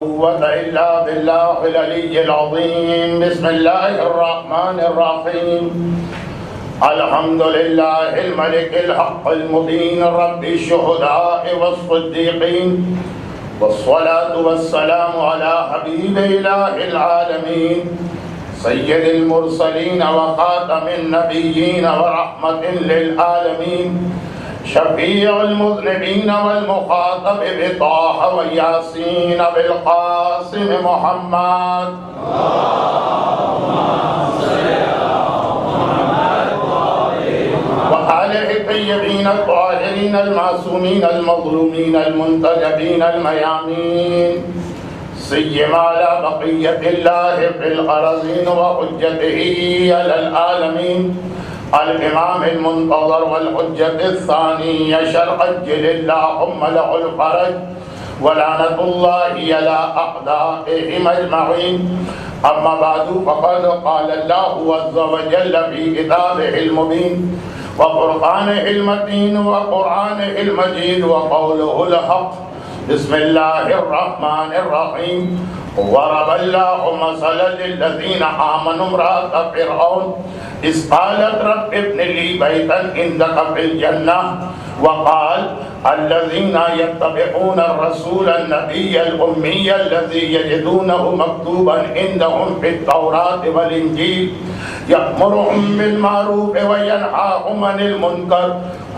قوة إلا بالله العلي العظيم. بسم الله الرحمن الرحيم. الحمد لله الملك الحق المبين رب الشهداء والصديقين، والصلاة والسلام على حبيب إله العالمين سيد المرسلين وخاتم النبيين ورحمة للعالمين، شفيع المذنبين والمخاطب بطه وياسين بالقاسم محمد. وآله الطيبين الطاهرين المعصومين المظلومين المنتجبين الميامين، سيما على بقية الله في الأراضين وحجته على العالمين الإمام المنتظر والحجة الثانية شرع عجل اللهم له الفرج، ولعنة الله على أعدائهم أجمعين. أما بعد، فقد قال الله عز وجل في كتابه المبين وقرآنه المتين وقرآنه المجيد وقوله الحق. بسم الله الرحمن الرحيم. ضرب الله مثلا للذين آمنوا امرأة فرعون إذ قالت رب ابن لي بيتا عندك في الجنة، وقال الذين يتبعون الرسول النبي الأمي الذي يجدونه مكتوبا عندهم في التوراة والإنجيل يأمرهم بالمعروف وينهاهم عن المنكر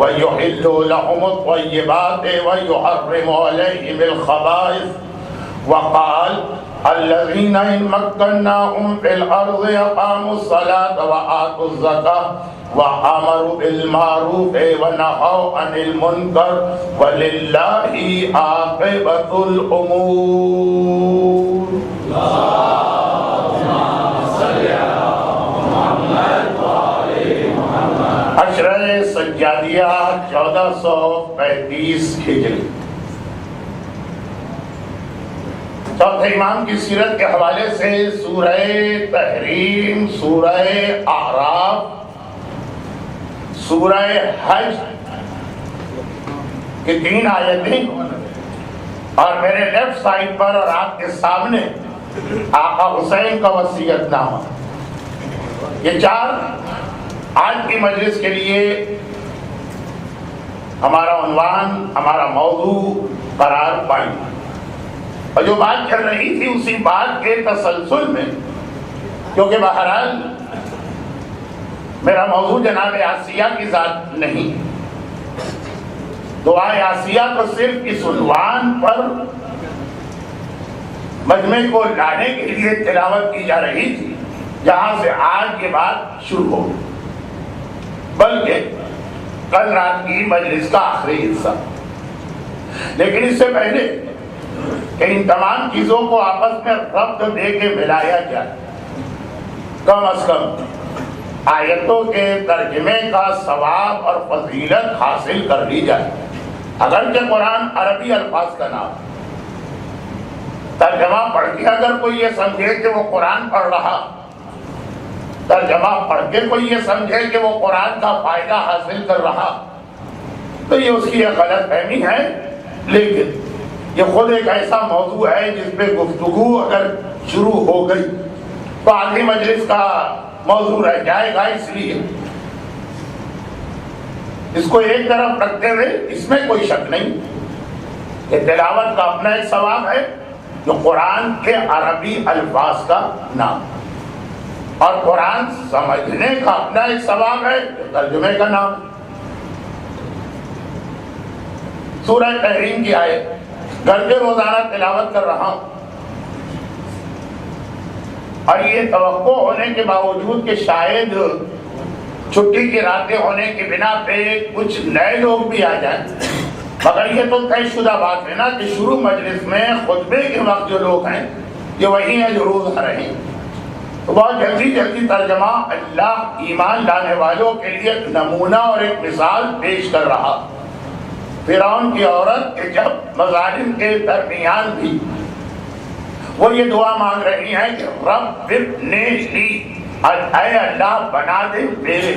ويحل لهم الطيبات ويحرم عليهم الخبائث، وقال الذين إن مكناهم في الأرض أقاموا الصلاة وآتوا الزكاة وأمروا بالمعروف ونهوا عن المنكر ولله عاقبة الأمور. عشرہ سجادیہ 1435 ہجری. چوتھے امام کی سیرت کے حوالے سے سورہ تحریم، سورہ اعراف، سورہ حج کی 3 آیتیں اور میرے لیفٹ سائڈ پر اور آپ کے سامنے آقا حسین کا وصیت نامہ، یہ 4 آج کی مجلس کے لیے ہمارا عنوان، ہمارا موضوع قرار پائیں. اور جو بات چل رہی تھی اسی بات کے تسلسل میں، کیونکہ بہرحال میرا موضوع جناب آسیہ کی ذات نہیں، دعائے آسیہ تو صرف اس عنوان پر مجمع کو لانے کے لیے تلاوت کی جا رہی تھی جہاں سے آج یہ بات شروع ہو، بلکہ کل رات کی مجلس کا آخری حصہ. لیکن اس سے پہلے کہ ان تمام چیزوں کو آپس میں ربط دے کے ملایا جائے، کم از کم آیتوں کے ترجمے کا ثواب اور فضیلت حاصل کر لی جائے. اگرچہ قرآن عربی الفاظ کا نام، ترجمہ پڑھ کے اگر کوئی یہ سمجھے کہ وہ قرآن پڑھ رہا، ترجمہ پڑھ کے کوئی یہ سمجھے کہ وہ قرآن کا فائدہ حاصل کر رہا، تو یہ اس کی ایک غلط فہمی ہے. لیکن یہ خود ایک ایسا موضوع ہے جس پہ گفتگو اگر شروع ہو گئی تو آدھی مجلس کا موضوع رہ جائے گا. اس لیے اس کو ایک طرف رکھتے ہوئے اس میں کوئی شک نہیں کہ تلاوت کا اپنا ایک ثواب ہے جو قرآن کے عربی الفاظ کا نام، اور قرآن سمجھنے کا اپنا ایک ثواب ہے جو ترجمے کا نام. سورہ تحریم کی آیت گھر کے روزانہ تلاوت کر رہا ہوں، اور یہ توقع ہونے کے باوجود کہ شاید چھٹی کی راتیں ہونے کی بنا پہ کچھ نئے لوگ بھی آ جائیں، مگر یہ تو طے شدہ بات ہے نا کہ شروع مجلس میں خطبے کے وقت جو لوگ ہیں یہ وہی ہیں جو روز آ رہے ہیں. تو بہت جلدی ترجمہ اللہ ایمان لانے والوں کے لیے ایک نمونہ اور ایک مثال پیش کر رہا. فرعون کی عورت کے جب مظالم کے درمیان بھی وہ یہ دعا مانگ رہی ہیں کہ رب ابن لی، اے اللہ بنا دے میرے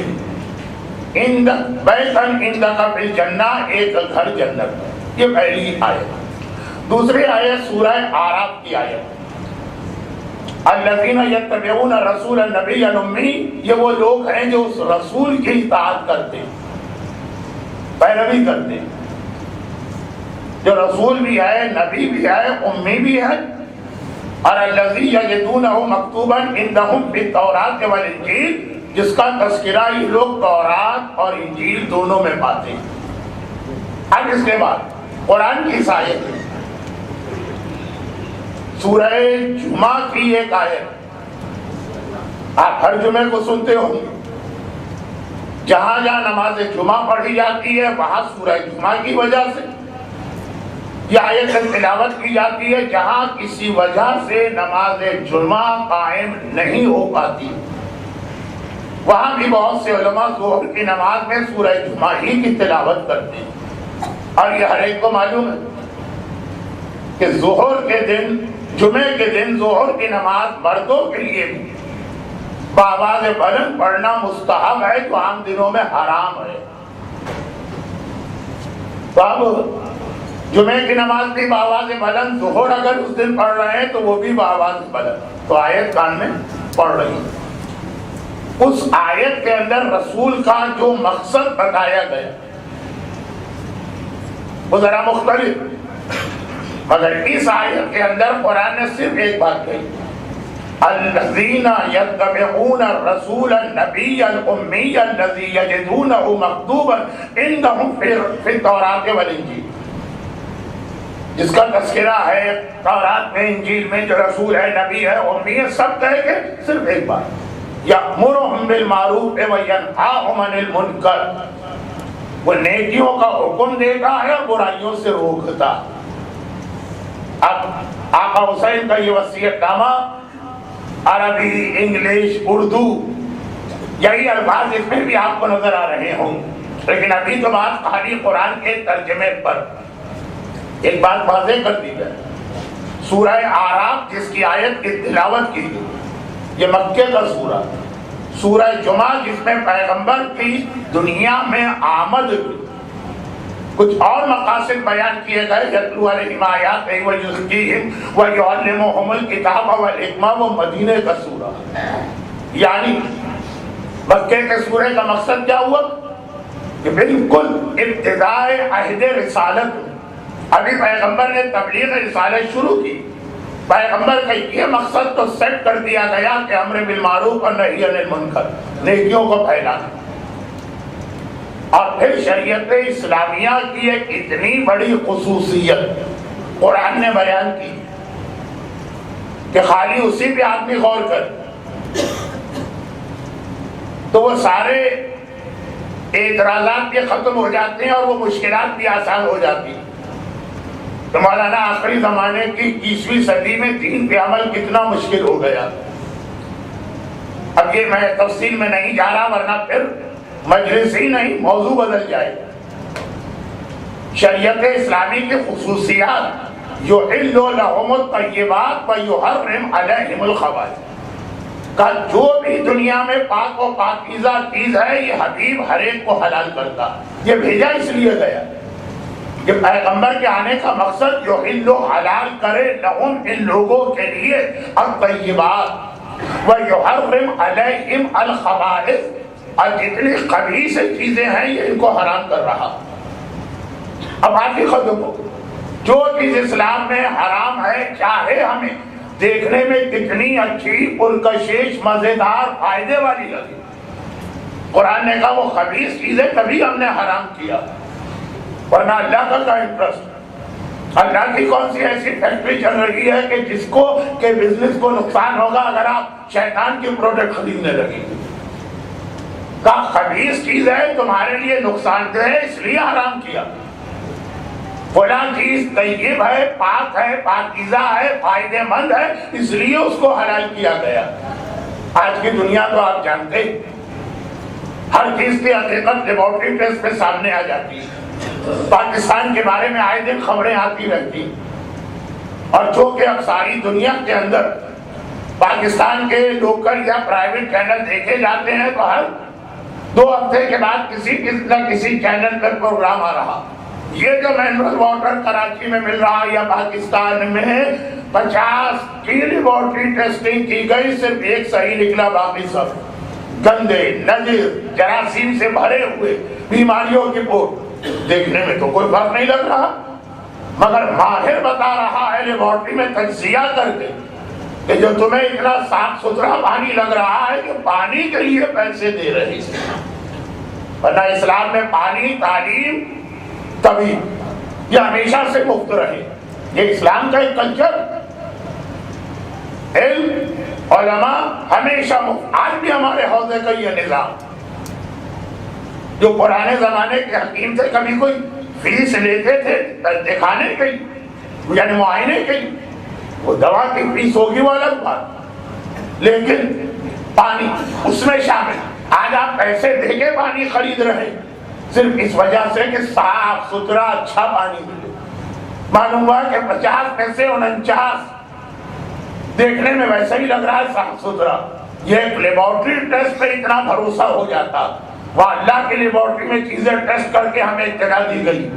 بیتن عندک فی الجنہ، ایک گھر جنت. یہ پہلی آیت. دوسری آیت سورہ اعراف کی آیت، الذین یتبعون رسول النبی الامی، یہ وہ لوگ ہیں جو اس رسول کی اطاعت کرتے ہیں، پیروی کرتے ہیں، جو رسول بھی ہے، نبی بھی ہے، امی بھی ہے، اور الذی یجدونہ مکتوبا عندہم فی التوراۃ والانجیل، جس کا تذکرہ یہ لوگ تورات اور انجیل دونوں میں پاتے ہیں۔ اب اس کے بعد قرآن کی آیت سورہ جمعہ کی ایک آیت، آپ ہر جمعے کو سنتے ہوں گے، جہاں جہاں نماز جمعہ پڑھی جاتی ہے وہاں سورہ جمعہ کی وجہ سے یہ آیت تلاوت کی جاتی ہے، جہاں کسی وجہ سے نماز جمعہ قائم نہیں ہو پاتی وہاں بھی بہت سے علماء ظہر کی نماز میں سورہ جمعہ ہی کی تلاوت کرتے ہیں، اور یہ ہر ایک کو معلوم ہے کہ ظہر کے دن، جمعے کے دن ظہر کی نماز مردوں کے لیے بھی بآواز بلند پڑھنا مستحب ہے، جو عام دنوں میں حرام ہے۔ تو اب جمعے کی نماز بھی بآواز بلند، ظہر اگر اس دن پڑھ رہے ہیں تو وہ بھی بآواز بلند، تو آیت کان میں پڑھ رہی ہے۔ اس آیت کے اندر رسول کا جو مقصد بتایا گیا وہ ذرا مختلف، مگر اس آیت کے اندر قرآن نے صرف ایک بات کہی، الذین یتبعون الرسول النبی الامی الذی یجدونہ مکتوبا عندہم فی التوراۃ والانجیل، جس کا تذکرہ ہے تورات میں، انجیل میں، جو رسول ہے، نبی ہے، امی ہے، سب کہہ کے صرف ایک بات، یأمرہم بالمعروف وینہاہم عن المنکر، وہ نیکیوں کا حکم دیتا ہے اور برائیوں سے روکتا۔ اب آقا حسین کا یہ وصیت نامہ عربی، انگلش، اردو، یہی الفاظ اس میں بھی آپ کو نظر آ رہے ہوں، لیکن ابھی تو بات خالی قرآن کے ترجمے پر۔ ایک بات واضح کر دی جائے، سورہ اعراف جس کی آیت کی تلاوت کی گئی یہ مکے کا سورہ، سورہ جمعہ جس میں پیغمبر کی دنیا میں آمد کی کچھ اور مقاصد بیان کیے گئے، یتلو علیہم آیاتہ ویزکیہم ویعلمہم الکتاب والحکمہ، وہ مدینے کا سورہ، یعنی مکے کے سورے کا مقصد کیا ہوا کہ بالکل ابتدائے عہد رسالت، ابھی پیغمبر نے تبلیغ رسالت شروع کی، پیغمبر کا یہ مقصد تو سیٹ کر دیا گیا کہ امر بالمعروف اور نہی عن المنکر، نیکیوں کو پھیلانا۔ اور پھر شریعت اسلامیہ کی ایک اتنی بڑی خصوصیت قرآن نے بیان کی کہ خالی اسی پہ آدمی غور کر تو وہ سارے اعتراضات بھی ختم ہو جاتے ہیں اور وہ مشکلات بھی آسان ہو جاتی ہیں۔ تو مولانا آخری زمانے کی 21ویں صدی میں دین پہ عمل کتنا مشکل ہو گیا، اب یہ میں تفصیل میں نہیں جا رہا ورنہ پھر مجلس ہی نہیں موضوع بدل جائے۔ شریعت اسلامی کی خصوصیات، یحل لہم الطیبات ویحرم علیہم الخبائث، کا جو بھی دنیا میں پاک و پاکیزہ چیز ہے یہ حبیب ہر ایک کو حلال کرتا، یہ بھیجا اس لیے گیا کہ پیغمبر کے آنے کا مقصد یحل حلال کرے لہم، ان لوگوں کے لیے، الطیبات ویحرم علیہم الخبائث، اور جتنی خبیث چیزیں ہیں یہ ان کو حرام کر رہا۔ اب بات ہی ختم ہو، جو چیز اسلام میں حرام ہے چاہے ہمیں دیکھنے میں کتنی اچھی، پرکشش، مزیدار، فائدے والی لگی، قرآن نے کہا وہ خبیث چیزیں کبھی ہم نے حرام کیا، ورنہ اللہ کا کیا انٹرسٹ؟ اللہ کی کون سی ایسی فیکٹری چل رہی ہے کہ جس کو کہ بزنس کو نقصان ہوگا اگر آپ شیطان کی پروڈکٹ خریدنے لگیں؟ کا خبیث چیز ہے تمہارے لیے نقصان دہ ہے اس لیے حرام کیا، فلاں چیز طیب ہے، پاک ہے، پاکیزہ ہے، فائدہ مند ہے، اس لیے اس کو حلال کیا گیا۔ آج کی دنیا تو آپ جانتے ہیں ہر چیز کی حقیقت لیبارٹری ٹیسٹ پہ سامنے آ جاتی ہے، پاکستان کے بارے میں آئے دن خبریں آتی رہتی، اور جو کہ اب ساری دنیا کے اندر پاکستان کے لوکل یا پرائیویٹ چینل دیکھے جاتے ہیں تو ہر 2 ہفتے کے بعد کسی نہ کسی چینل پر پروگرام آ رہا یہ جو منرل واٹر کراچی میں مل رہا ہے یا پاکستان میں 50 کی لیبارٹری ٹیسٹنگ کی گئی، صرف ایک صحیح نکلا، باقی سب گندے نجس جراثیم سے بھرے ہوئے بیماریوں کی رپورٹ۔ دیکھنے میں تو کوئی فرق نہیں لگ رہا، مگر ماہر بتا رہا ہے لیبارٹری میں تجزیہ کر کے کہ جو تمہیں اتنا صاف ستھرا پانی لگ رہا ہے کہ پانی کے لیے پیسے دے رہے ہیں، ورنہ اسلام میں پانی، تعلیم، طبیب یہ ہمیشہ سے مفت رہے۔ یہ اسلام کا ایک کلچر، علم، علماء ہمیشہ مفت۔ آج بھی ہمارے حوضے کا یہ نظام، جو پرانے زمانے کے حکیم تھے کبھی کوئی فیس لیتے تھے دکھانے کے لیے یعنی معائنے کے لیے، وہ دوا کی فیس ہوگی وہ الگ بات، لیکن پانی اس میں شامل۔ آج آپ پیسے دے کے پانی خرید رہے صرف اس وجہ سے کہ صاف ستھرا اچھا پانی ملے۔ معلوم ہوا کہ 50 میں سے 49 دیکھنے میں ویسا ہی لگ رہا ہے صاف ستھرا۔ یہ ایک لیبارٹری ٹیسٹ پہ اتنا بھروسہ ہو جاتا، وہ اللہ کی لیبارٹری میں چیزیں ٹیسٹ کر کے ہمیں اطلاع دی گئی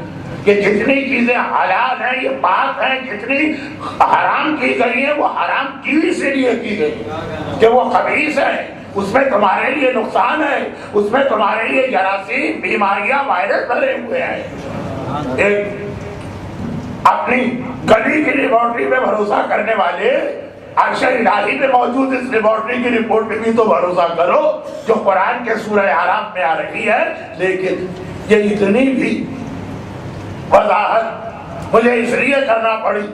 کہ جتنی چیزیں حلال ہیں یہ پاک ہیں، جتنی حرام کی گئی ہیں وہ حرام کی اس لیے کی گئی کہ وہ خبیث ہے، اس میں تمہارے لیے نقصان ہے، اس میں تمہارے لیے جراثیم، بیماریاں، وائرس بھرے ہوئے ہیں۔ ایک اپنی گلی کی لیبارٹری پہ بھروسہ کرنے والے عرش الہی پہ موجود اس لیبارٹری کی رپورٹ پہ بھی تو بھروسہ کرو جو قرآن کے سورہ حرام میں آ رہی ہے۔ لیکن یہ اتنی بھی وضاحت مجھے اس لیے کرنا پڑی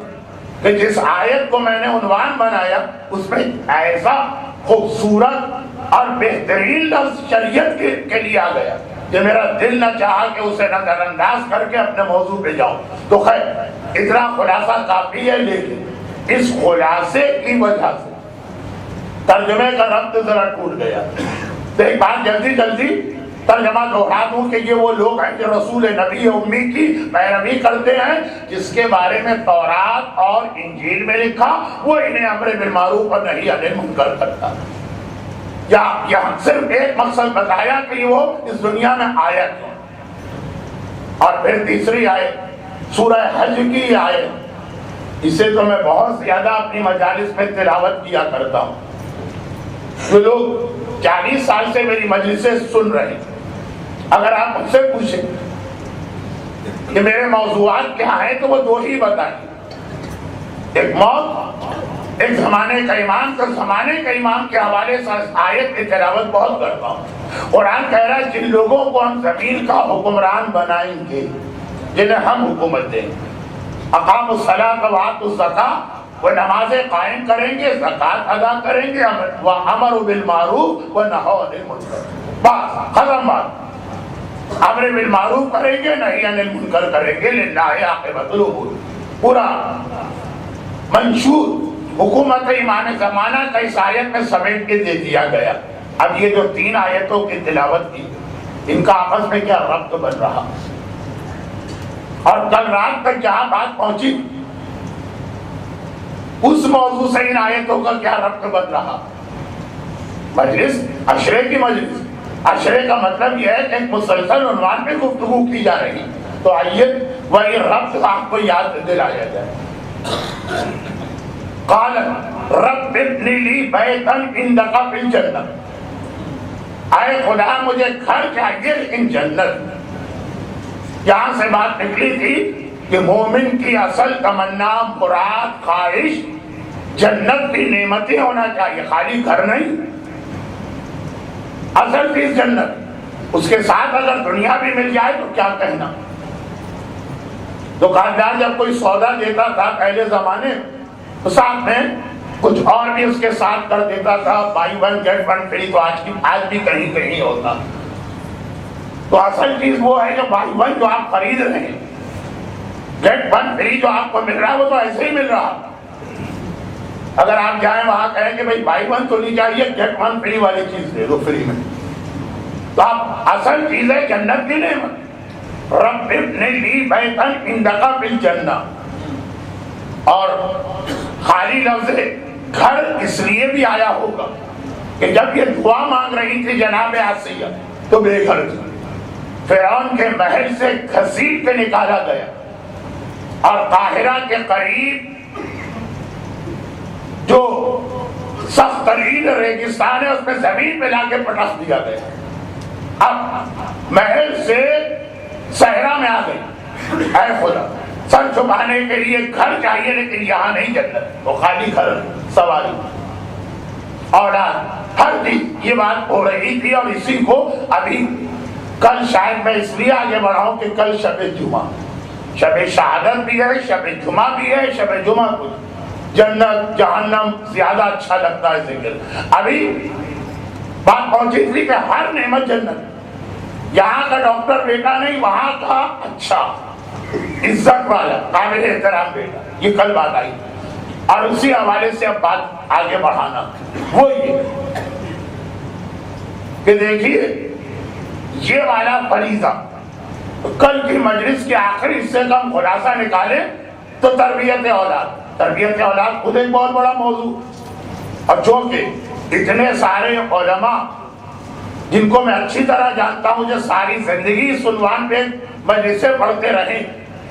کہ جس آیت کو میں نے عنوان بنایا اس میں ایسا خوبصورت اور بہترین لفظ شریعت کے لیے آ گیا کہ میرا دل نہ چاہا کہ اسے نظر انداز کر کے اپنے موضوع پہ جاؤں۔ تو خیر اتنا خلاصہ کافی ہے، لیکن اس خلاصے کی وجہ سے ترجمے کا ربط ذرا ٹوٹ گیا۔ تو ایک بات جلدی جلدی ترجمہ دوہرا دوں کہ یہ وہ لوگ ہیں جو رسول نبی امی کی پیروی کرتے ہیں، جس کے بارے میں تورات اور انجیل میں لکھا وہ انہیں امر بالمعروف اور نہی عن المنکر کرتا۔ یا یہاں صرف ایک مقصد بتایا کہ وہ اس دنیا میں آیا کیوں۔ اور پھر تیسری آیت سورہ حج کی آیت، اسے تو میں بہت زیادہ اپنی مجالس میں تلاوت کیا کرتا ہوں۔ جو لوگ 40 سال سے میری مجلسیں سن رہے ہیں، اگر آپ مجھ سے پوچھیں کہ میرے موضوعات کیا ہیں تو وہ دو ہی بتائیں، ایک موت، ایک زمانے کا امام۔ تو زمانے کا امام کے حوالے سے آیت کی تلاوت بہت کرتا ہوں۔ قرآن کہہ رہا ہے جن لوگوں کو ہم زمین کا حکمران بنائیں گے، جنہیں ہم حکومت دیں گے، اقاموا الصلاۃ وآتوا الزکاۃ، وہ نمازیں قائم کریں گے، زکوٰۃ ادا کریں گے، وامروا بالمعروف ونہوا عن المنکر، بس ختم بات۔ امر بالمعروف کریں گے، نہی عن المنکر کریں گے، للہ عاقبۃ الامور، پورا منشور حکومت امام زمانہ کا اس آیت میں سمیٹ کے دے دیا گیا۔ اب یہ جو 3 آیتوں کی تلاوت کی، ان کا آپس میں کیا ربط بن رہا؟ اور کل رات تک جہاں بات پہنچی اس موضوع سے ان آیتوں کا کیا ربط بن رہا؟ مجلس عشرے کی مجلس، عشرے کا مطلب یہ ہے کہ ایک مسلسل عنوان پہ گفتگو کی جا رہی، تو آئیے وہی ربط آپ کو یاد دلایا جائے۔ قال رب ابن لی بیتا عندک فی الجنہ، اے خدا مجھے گھر چاہیے لیکن جنت میں۔ یہاں سے بات نکلی تھی کہ مومن کی اصل تمنا، مراد، خواہش جنت کی نعمتیں ہونا چاہیے، خالی گھر نہیں۔ اصل چیز جنت، اس کے ساتھ اگر دنیا بھی مل جائے تو کیا کہنا۔ دکاندار جب کوئی سودا دیتا تھا پہلے زمانے تو ساتھ میں کچھ اور بھی اس کے ساتھ کر دیتا تھا، buy one get one free, تو آج بھی کہیں کہیں ہوتا۔ تو اصل چیز وہ ہے جو بائی ون جو آپ خرید رہے ہیں، گیٹ ون فری جو آپ کو مل رہا ہے وہ تو ایسے ہی مل رہا۔ اگر آپ جائیں وہاں کہیں کہ بھائی بائی ون تو نہیں چاہیے، گیٹ ون فری والی چیز دے دو فری میں، تو آپ اصل چیز ہے جنت کی نعمت۔ رب ابن لی بیتا عندک فی الجنہ، اور خالی لفظ گھر اس لیے بھی آیا ہوگا کہ جب یہ دعا مانگ رہی تھی جناب آسیہ تو بے گھر تھی، فرعون کے محل سے گھسیٹ کے نکالا گیا اور قاہرہ کے قریب جو سخت ترین ریگستان ہے اس میں زمین پہ لا کے پٹخ دیا گیا. اب محل سے صحرا میں آ گئی. اے خدا، سر چھپانے کے لیے گھر چاہیے لیکن یہاں نہیں جنت، وہ خالی گھر، سواری، اولاد، ہر چیز. یہ بات ہو رہی تھی اور اسی کو ابھی کل شاید میں اس لیے آگے بڑھا ہوں کہ کل شب جمعہ، شب شہادت بھی ہے، شب جمعہ بھی ہے. شب جمعہ کو جنت جہنم زیادہ اچھا لگتا ہے ذکر. ابھی بات پہنچی تھی کہ ہر نعمت جنت. یہاں کا ڈاکٹر بیٹا نہیں، وہاں کا اچھا عزت والا قابل احترام بیٹا. یہ کل بات آئی اور اسی حوالے سے اب بات آگے بڑھانا وہ یہ کہ دیکھیے یہ والا فریضہ کل کی مجلس کے آخری حصے کا ہم خلاصہ نکالیں تو تربیت اولاد. تربیت اولاد خود ایک بہت بڑا موضوع، اور جو کہ اتنے سارے علماء جن کو میں اچھی طرح جانتا ہوں جو ساری زندگی سنوان پہ مجلسیں پڑھتے رہے،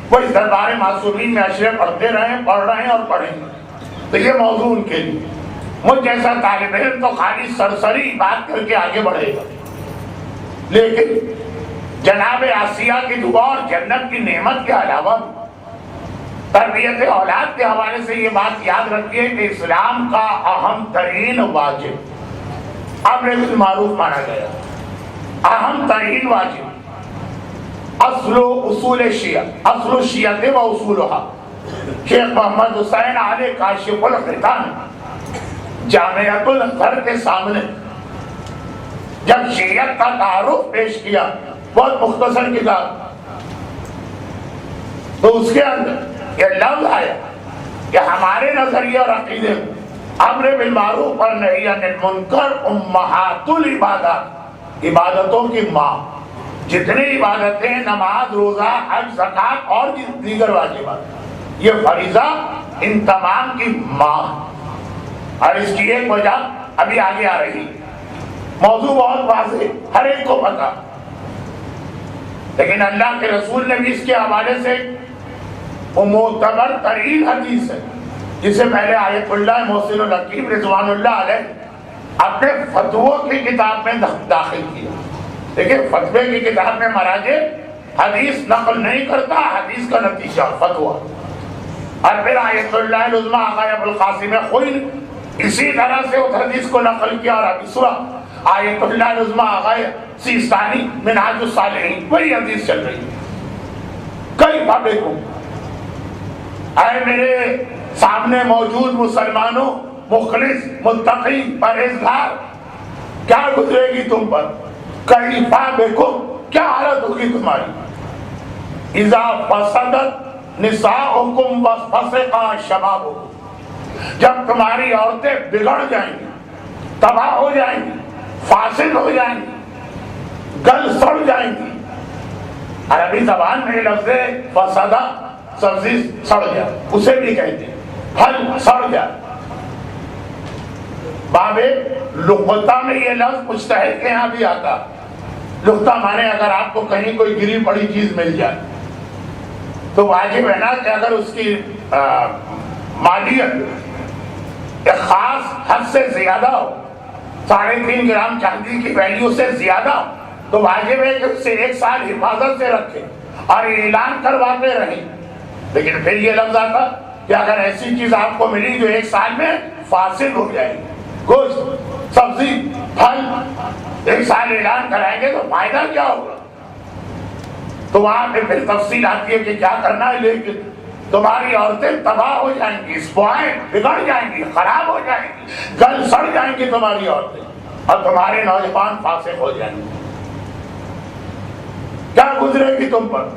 وہ اس دربار معصومین میں اشرے پڑھتے رہے، پڑھ رہے ہیں اور پڑھیں گے. تو یہ موضوع ان کے لیے مجھ جیسا طالب علم تو خالی سرسری بات کر کے آگے بڑھے گا، لیکن جناب آسیہ کی دعا اور جنت کی نعمت کے علاوہ تربیت اولاد کے حوالے سے یہ بات یاد رکھیے کہ اسلام کا اہم ترین واجب امر بالمعروف مانا گیا. اہم ترین واجب اصل و اصول شیعہ، اصل الشیعۃ و اصولها. شیخ محمد حسین علی کاشف الختان جامعۃ الازہر کے سامنے جب شیعت کا تعارف پیش کیا، بہت مختصر کتاب، تو اس کے اندر یہ لفظ آیا کہ ہمارے نظریے اور عقیدے میں امر بالمعروف اور نہی عن المنکر امہات العبادات، عبادتوں کی ماں. جتنی عبادتیں، نماز، روزہ، حج، زکوٰۃ اور دیگر واجبات، یہ فریضہ ان تمام کی ماں. اور اس کی ایک وجہ ابھی آگے آ رہی. موضوع بہت واضح، ہر ایک کو پتا، لیکن اللہ کے رسول نے بھی اس کے حوالے سے وہ معتبر ترین حدیث ہے جسے پہلے آیت اللہ محسن الحکیم رضوان اللہ علیہ اپنے فتووں کی کتاب میں داخل کیا. دیکھیں فتوے کی کتاب میں مراجع حدیث نقل نہیں کرتا، حدیث کا نتیجہ فتویٰ. اور پھر آیت اللہ العظمیٰ آقا ابو القاسم خوئی اسی طرح سے اس حدیث کو نقل کیا. اور ابھی صبح آیت اللہ العظمیٰ آقا سیستانی منہاج الصالحین وہی حدیث چل رہی ہے. کئی بابے کو اے میرے سامنے موجود مسلمانوں، مخلص، متقی، پرہیزگار، کیا گزرے گی تم پر؟ کیفا بکم، کیا حالت ہوگی تمہاری؟ اذا فسدت نساؤکم وفسق شبابکم، جب تمہاری عورتیں بگڑ جائیں گی، تباہ ہو جائیں گی، فاسد ہو جائیں گی، گل سڑ جائیں گی. عربی زبان میں یہ لفظ فسدہ، سبزی سڑ جائے اسے بھی کہتے ہیں، پھل سڑ جائے. باب لقطہ میں یہ لفظ مجتہد کے یہاں بھی آتا. لقطہ مانے اگر آپ کو کہیں کوئی گری پڑی چیز مل جائے تو واجب ہے نا کہ اگر اس کی مالیت ایک خاص حد سے زیادہ ہو، 3.5 گرام چاندی کی ویلیو سے زیادہ ہو، تو واجب ہے کہ اسے 1 سال حفاظت سے رکھے اور اعلان کرواتے رہیں. لیکن پھر یہ لفظ آتا کہ اگر ایسی چیز آپ کو ملی جو 1 سال میں فاسد ہو جائے گی، گوشت، سبزی، پھل، 1 سال اعلان کرائیں گے تو فائدہ کیا ہوگا؟ تو وہاں پہ پھر تفصیل آتی ہے کہ کیا کرنا ہے. لیکن تمہاری عورتیں تباہ ہو جائیں گی، اسپوائل، بگڑ جائیں گی، خراب ہو جائیں گی، گل سڑ جائیں گی تمہاری عورتیں، اور تمہارے نوجوان فاسق ہو جائیں گے. کیا گزرے گی تم پر؟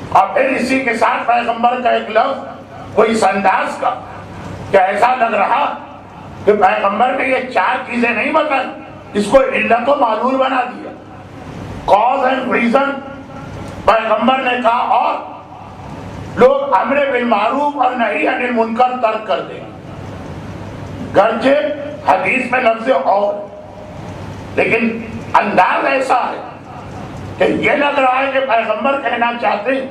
اور پھر اسی کے ساتھ پیغمبر کا ایک لفظ وہ اس انداز کا کہ ایسا لگ رہا کہ پیغمبر نے یہ 4 چیزیں نہیں بتائی، اس کو علت و معلول بنا دیا. کاز اینڈ ریزن پیغمبر نے کہا اور لوگ امر بالمعروف اور نہی عن المنکر ترک کر دیں. گرچہ حدیث میں لفظ اور، لیکن انداز ایسا ہے کہ یہ لگ رہا ہے کہ پیغمبر کہنا چاہتے ہیں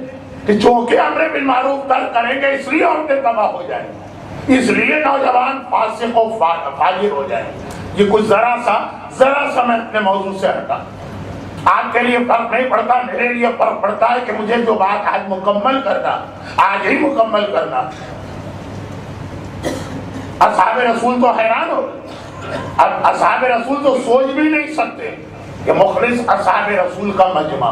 کہ چونکہ امر بالمعروف ترک کریں گے اس لیے عورتیں تباہ ہو جائیں گی، اس لیے نوجوان فاسق و فاجر ہو جائیں گے۔ یہ کچھ ذرا سا میں اپنے موضوع سے ہٹا، آپ کے لیے فرق نہیں پڑتا، میرے لیے فرق پڑتا ہے کہ مجھے جو بات آج مکمل کرنا، آج ہی مکمل کرنا۔ اصحاب رسول تو حیران ہو گئے، اب اصحاب رسول تو سوچ بھی نہیں سکتے کہ مخلص اصحاب رسول کا مجمع،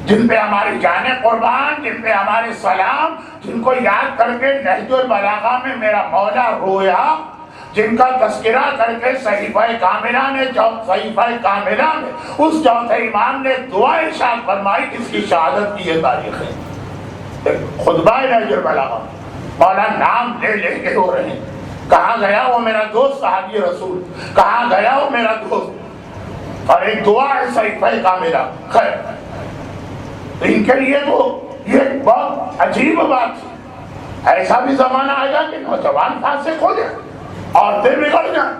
جن پہ ہماری جانیں قربان، جن پہ ہمارے سلام، جن کو یاد کر کے نہج البلاغہ میں میرا مولا رویا، جن کا تذکرہ کر کے صحیفہ کاملہ میں اس چوتھے امام نے دعا ارشاد فرمائی جس کی شہادت کی یہ تاریخ ہے۔ خطبہ نہج البلاغہ مولا نام لے لے کے رو رہے ہیں، کہاں گیا وہ میرا دوست صحابی رسول، کہاں گیا وہ میرا دوست، اور ایک دعا ہے صحیفہ کاملہ۔ خیر، ان کے لیے تو یہ بہت عجیب بات ہے، ایسا بھی زمانہ آئے گا کہ نوجوان فاسق ہو جائے، عورتیں بگڑ جائیں،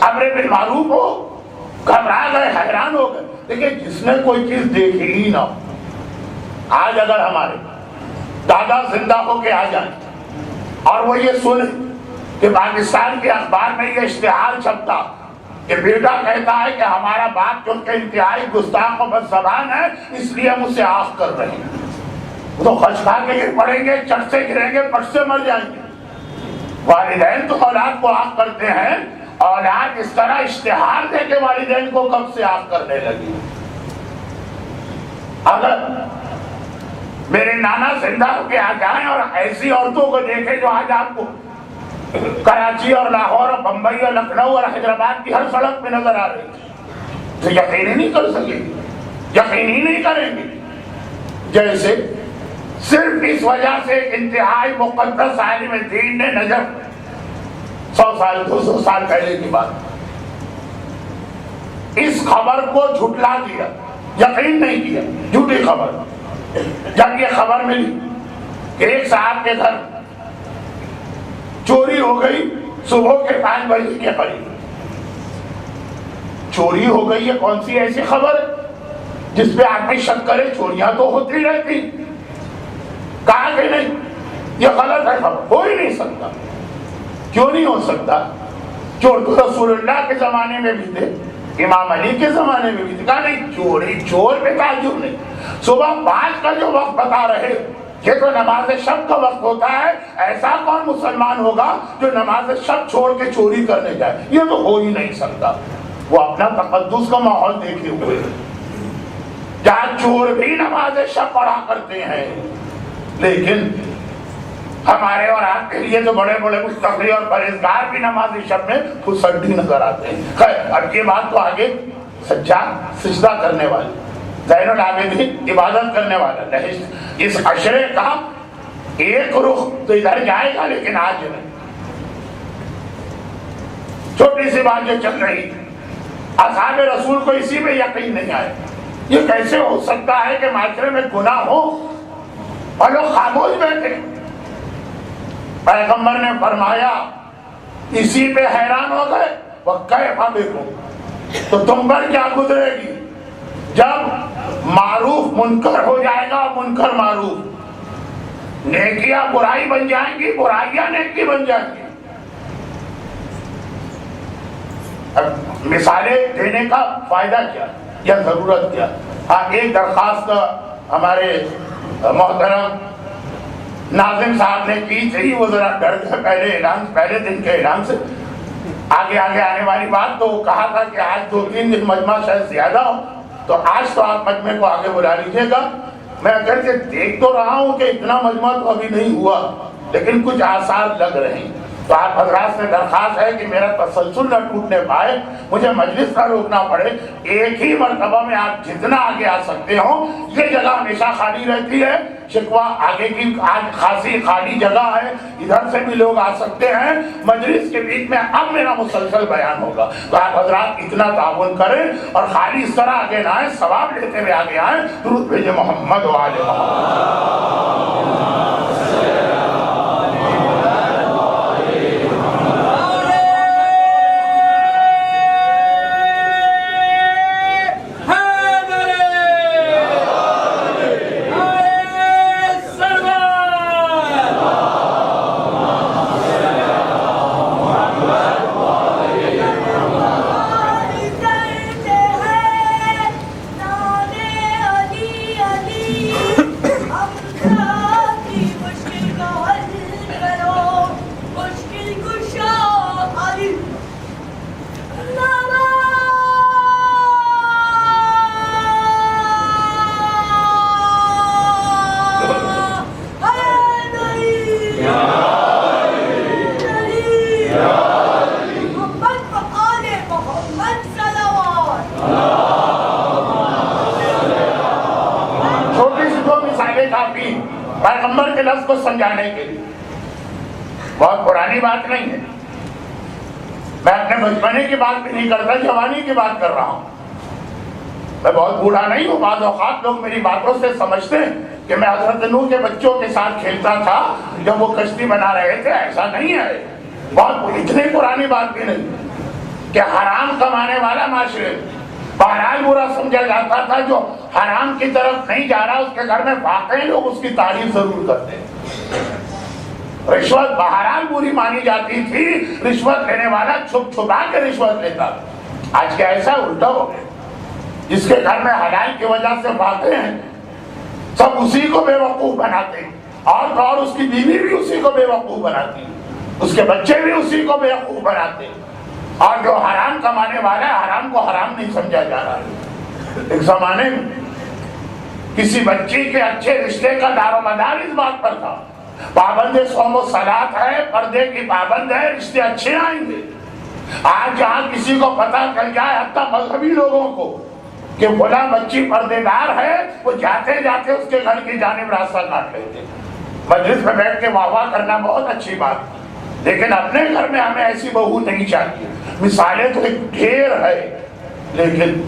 امر بالمعروف ہو، گھبرا گئے، حیران ہو گئے۔ دیکھیں جس نے کوئی چیز دیکھی ہی نہ ہو، آج اگر ہمارے دادا زندہ ہو کے آ جائیں اور وہ یہ سنیں کہ پاکستان کے اخبار میں یہ اشتہار چھپتا کہ بیٹا کہتا ہے کہ ہمارا باپ چونکہ انتہائی گستاخ و بد زبان ہے اس لیے ہم اسے آف کر رہے ہیں، وہ تو خش کھا کے گر پڑیں گے، چٹ سے گریں گے، پٹ سے مر جائیں گے۔ والدین تو اولاد کو آف کرتے ہیں، اولاد اس طرح اشتہار دے کے والدین کو کب سے آف کرنے لگی۔ اگر میرے نانا زندہ ہو کے آ جائیں اور ایسی عورتوں کو دیکھیں جو آج آپ کو کراچی اور لاہور اور بمبئی اور لکھنؤ اور حیدرآباد کی ہر سڑک پہ نظر آ رہی ہے، تو یقین ہی نہیں کر سکیں گے، یقین ہی نہیں کریں گے۔ جیسے صرف اس وجہ سے ایک انتہائی مقدس عالم دین نے نجف 100 سال 200 سال پہلے کی بات اس خبر کو جھٹلا دیا، یقین نہیں کیا، جھوٹی خبر۔ جب یہ خبر ملی کہ ایک صاحب کے گھر چوری ہو گئی صبح کے 5 بجے کے قریب، چوری ہو گئی ہے، کون سی ایسی خبر جس پہ آدمی شک کرے؟ چوریاں تو ہوتی رہتی، کہا کہ نہیں یہ غلط ہے، خبر ہو ہی نہیں سکتا۔ کیوں نہیں ہو سکتا؟ چور تو رسول اللہ کے زمانے میں بھی تھے، امام علی کے زمانے میں بھی تھے، کہا نہیں چوری چور پہ تعجب نہیں۔ صبح 5 کا جو وقت بتا رہے یہ تو نماز شب کا وقت ہوتا ہے، ایسا کون مسلمان ہوگا جو نماز شب چھوڑ کے چوری کرنے جائے؟ یہ تو ہو ہی نہیں سکتا۔ وہ اپنا تقدس کا ماحول دیکھے ہوئے، جہاں چور بھی نماز شب پڑھا کرتے ہیں، لیکن ہمارے اور آپ کے لیے تو بڑے بڑے مستقری اور پرہیزگار بھی نماز شب میں پھسڈی نظر آتے ہیں۔ خیر، اب یہ بات تو آگے، سجاد سجدہ کرنے والے، زین العابدین عبادت کرنے والا، اس عشرے کا ایک رخ تو ادھر جائے گا لیکن آج نہیں۔ چھوٹی سی بات جو چل رہی اصحاب رسول کو اسی میں یقین نہیں آئے، یہ کیسے ہو سکتا ہے کہ معاشرے میں گناہ ہو اور لوگ خاموش بیٹھے؟ پیغمبر نے فرمایا اسی پہ حیران ہو گئے، وَكَيْفَ بِكُمْ، تو تم پر کیا گزرے گی جب معروف منکر ہو جائے گا، منکر معروف، نیکیاں برائی بن جائیں گی، برائیاں نیکی بن جائیں گی۔ اب مثالیں دینے کا فائدہ کیا یا ضرورت کیا؟ ہاں، ایک درخواست ہمارے محترم ناظم صاحب نے کی تھی، وہ ذرا ڈر گئے پہلے دن کے اعلان سے، آگے آنے والی بات، تو وہ کہا تھا کہ آج 2-3 دن مجمع شاید زیادہ ہو، تو آج تو آپ مجمع کو آگے بلا لیجیے گا۔ میں اگر سے دیکھ تو رہا ہوں کہ اتنا مجمع تو ابھی نہیں ہوا، لیکن کچھ آثار لگ رہے ہیں، تو آپ حضرات سے درخواست ہے کہ میرا تسلسل نہ ٹوٹنے پائے، مجھے مجلس نہ روکنا پڑے، ایک ہی مرتبہ میں آپ جتنا آگے آ سکتے ہو، یہ جگہ ہمیشہ خالی رہتی ہے، شکوہ آگے کی آج خاصی خالی جگہ ہے، ادھر سے بھی لوگ آ سکتے ہیں، مجلس کے بیچ میں اب میرا مسلسل بیان ہوگا، تو آپ حضرات اتنا تعاون کریں اور خالی اس طرح آگے نہ آئیں، ثواب لیتے ہوئے آگے آئیں۔ درود بھیجے محمد و آل محمد۔ کو سمجھانے کے لیے. بہت پرانی بات نہیں ہے, میں اپنے بچپنے کی بات بھی نہیں کرتا, جوانی کی بات کر رہا ہوں. میں بہت بوڑھا نہیں ہوں. بعض اوقات لوگ میری باتوں سے سمجھتے ہیں کہ میں حضرت نوح کے بچوں کے ساتھ کھیلتا تھا جب وہ کشتی بنا رہے تھے. ایسا نہیں ہے, بہت اتنی پرانی بات بھی نہیں کہ حرام کمانے والا معاشرے بہرحال برا سمجھا جاتا تھا. جو حرام کی طرف نہیں جا رہا اس کے گھر میں واقعی لوگ اس کی تعریف ضرور کرتے ہیں. رشوت بہرحال بری مانی جاتی تھی. رشوت لینے والا چھپ چھپا کے رشوت لیتا. آج کیا ایسا الٹا ہو گیا, جس کے گھر میں حلال کی وجہ سے واقع ہیں سب اسی کو بے وقوف بناتے ہیں, اور اس کی بیوی بھی اسی کو بے وقوف بناتی ہے, اس کے بچے بھی اسی کو بے وقوف بناتے ہیں. اور جو حرام کمانے والا ہے حرام کو حرام نہیں سمجھا جا رہا ہے. ایک زمانے میں کسی بچی کے اچھے رشتے کا دار و مدار اس بات پر تھا, پابند صوم و صلات ہے, پردے کی پابند ہے, رشتے اچھے آئیں گے. آج جہاں کسی کو پتہ چل جائے, حتیٰ مذہبی لوگوں کو, کہ فلاں بچی پردے دار ہے, وہ جاتے جاتے اس کے گھر کی جانب راستہ کاٹ لیتے. مجلس میں بیٹھ کے واہ واہ کرنا بہت اچھی بات, لیکن اپنے گھر میں ہمیں ایسی بہو نہیں چاہیے. مثالیں تو ایک ڈھیر ہے, لیکن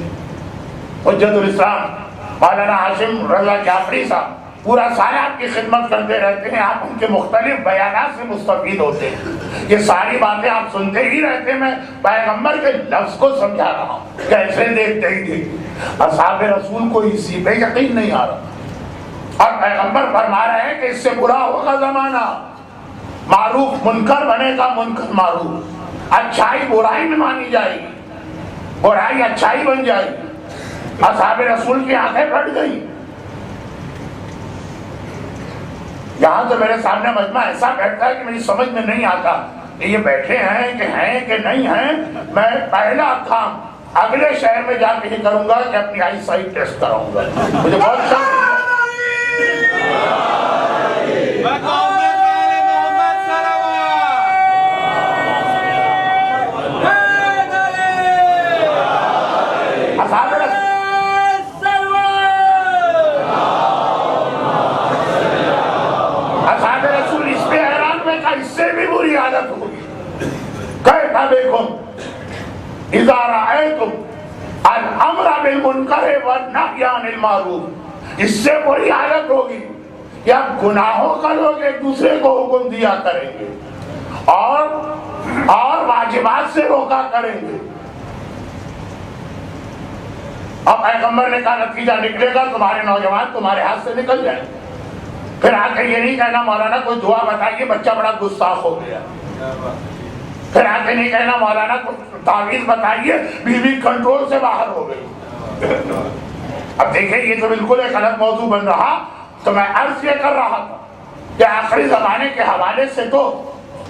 حجت الاسلام مولانا ہاشم رضا جعفری صاحب پورا سال آپ کی خدمت کرتے رہتے ہیں. آپ ان کے مختلف بیانات سے مستفید ہوتے ہیں. یہ ساری باتیں آپ سنتے ہی رہتے ہیں. میں پیغمبر کے لفظ کو سمجھا رہا ہوں, کیسے دیکھتے ہی دیکھتے اصحاب رسول کو اسی پہ یقین نہیں آ رہا, اور پیغمبر فرما رہے ہیں کہ اس سے برا ہوگا زمانہ, معروف منکر بنے گا, منکر معروف, اچھائی برائی میں مانی جائے گی, برائی اچھائی بن جائے گی. اصحاب رسول کی آنکھیں پھٹ گئی. یہاں تو میرے سامنے مجمع ایسا بیٹھتا ہے کہ میری سمجھ میں نہیں آتا یہ بیٹھے ہیں کہ نہیں ہیں. میں پہلا کام اگلے شہر میں جا کے ہی کروں گا کہ اپنی آئی سائٹ ٹیسٹ کراؤں گا. مجھے بہت شوق ہے. اس سے بھی بری عادت ہوگی. کیفا بکم اذا رأیتم الامر بالمنکر والنہی عن المعروف. اس سے بری عادت ہوگی کہ آپ گناہوں کا لوگ ایک دوسرے کو حکم دیا کریں گے اور واجبات سے روکا کریں گے. اب پیغمبر نے کہا نتیجہ نکلے گا تمہارے نوجوان تمہارے ہاتھ سے نکل جائیں. پھر آ کے یہ نہیں کہنا مولانا کوئی دعا بتائیے بچہ بڑا گستاخ ہو گیا. پھر آ کے نہیں کہنا مولانا کوئی تعویذ بتائیے بیوی کنٹرول سے باہر ہو گئی. اب دیکھیں یہ تو بالکل ایک غلط موضوع بن رہا. تو میں عرض یہ کر رہا تھا کہ آخری زمانے کے حوالے سے تو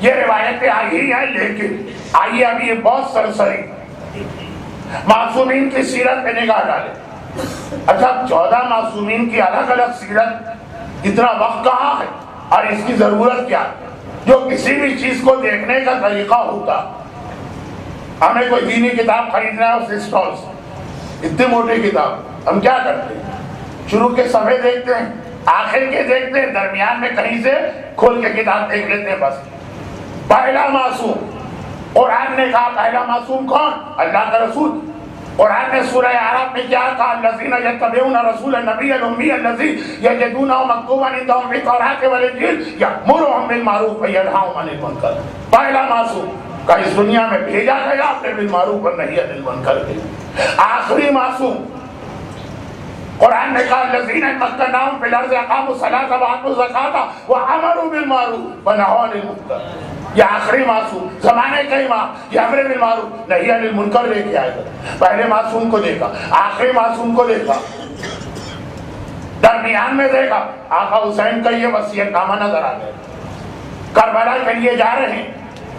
یہ روایتیں آئی ہی ہیں, لیکن آئیے اب یہ بہت سرسری معصومین کی سیرت پہ نگاہ ڈالیں. اچھا 14 معصومین کی الگ الگ سیرت, اتنا وقت کہاں ہے اور اس کی ضرورت کیا ہے؟ جو کسی بھی چیز کو دیکھنے کا طریقہ ہوتا, ہمیں کوئی دینی کتاب خریدنا ہے اس اسٹال سے, اتنی موٹی کتاب, ہم کیا کرتے ہیں شروع کے صفحے دیکھتے ہیں, آخر کے دیکھتے ہیں, درمیان میں کہیں سے کھول کے کتاب دیکھ لیتے ہیں بس. پہلا معصوم قرآن نے کہا, پہلا معصوم کون؟ اللہ کا رسول. قرآن نے سورہ اعراف میں کیا کہا؟ الذین یتبعون رسول النبی الامی الذی یجدونہ مکتوبا عندہم فی التوراۃ والانجیل یأمرہم بالمعروف وینہاہم عن المنکر. پہلا معصوم کا اس دنیا میں بھیجا گیا اپنے بالمعروف اور نہی عن المنکر کے. آخری معصوم قرآن نے کہا الذین مکناہم فی الارض اقاموا الصلاۃ وآتوا الزکاۃ وامروا بالمعروف ونہوا عن المنکر. یہ آخری معصوم زمانے کا امام, یہ امر بالمعروف نہی عن المنکر لے کے آئے گا. پہلے معصوم کو دیکھا, آخری معصوم کو دیکھا, درمیان میں دیکھا آقا حسین کا یہ وصیت نامہ نظر آ گیا. کربلا کے لیے جا رہے ہیں,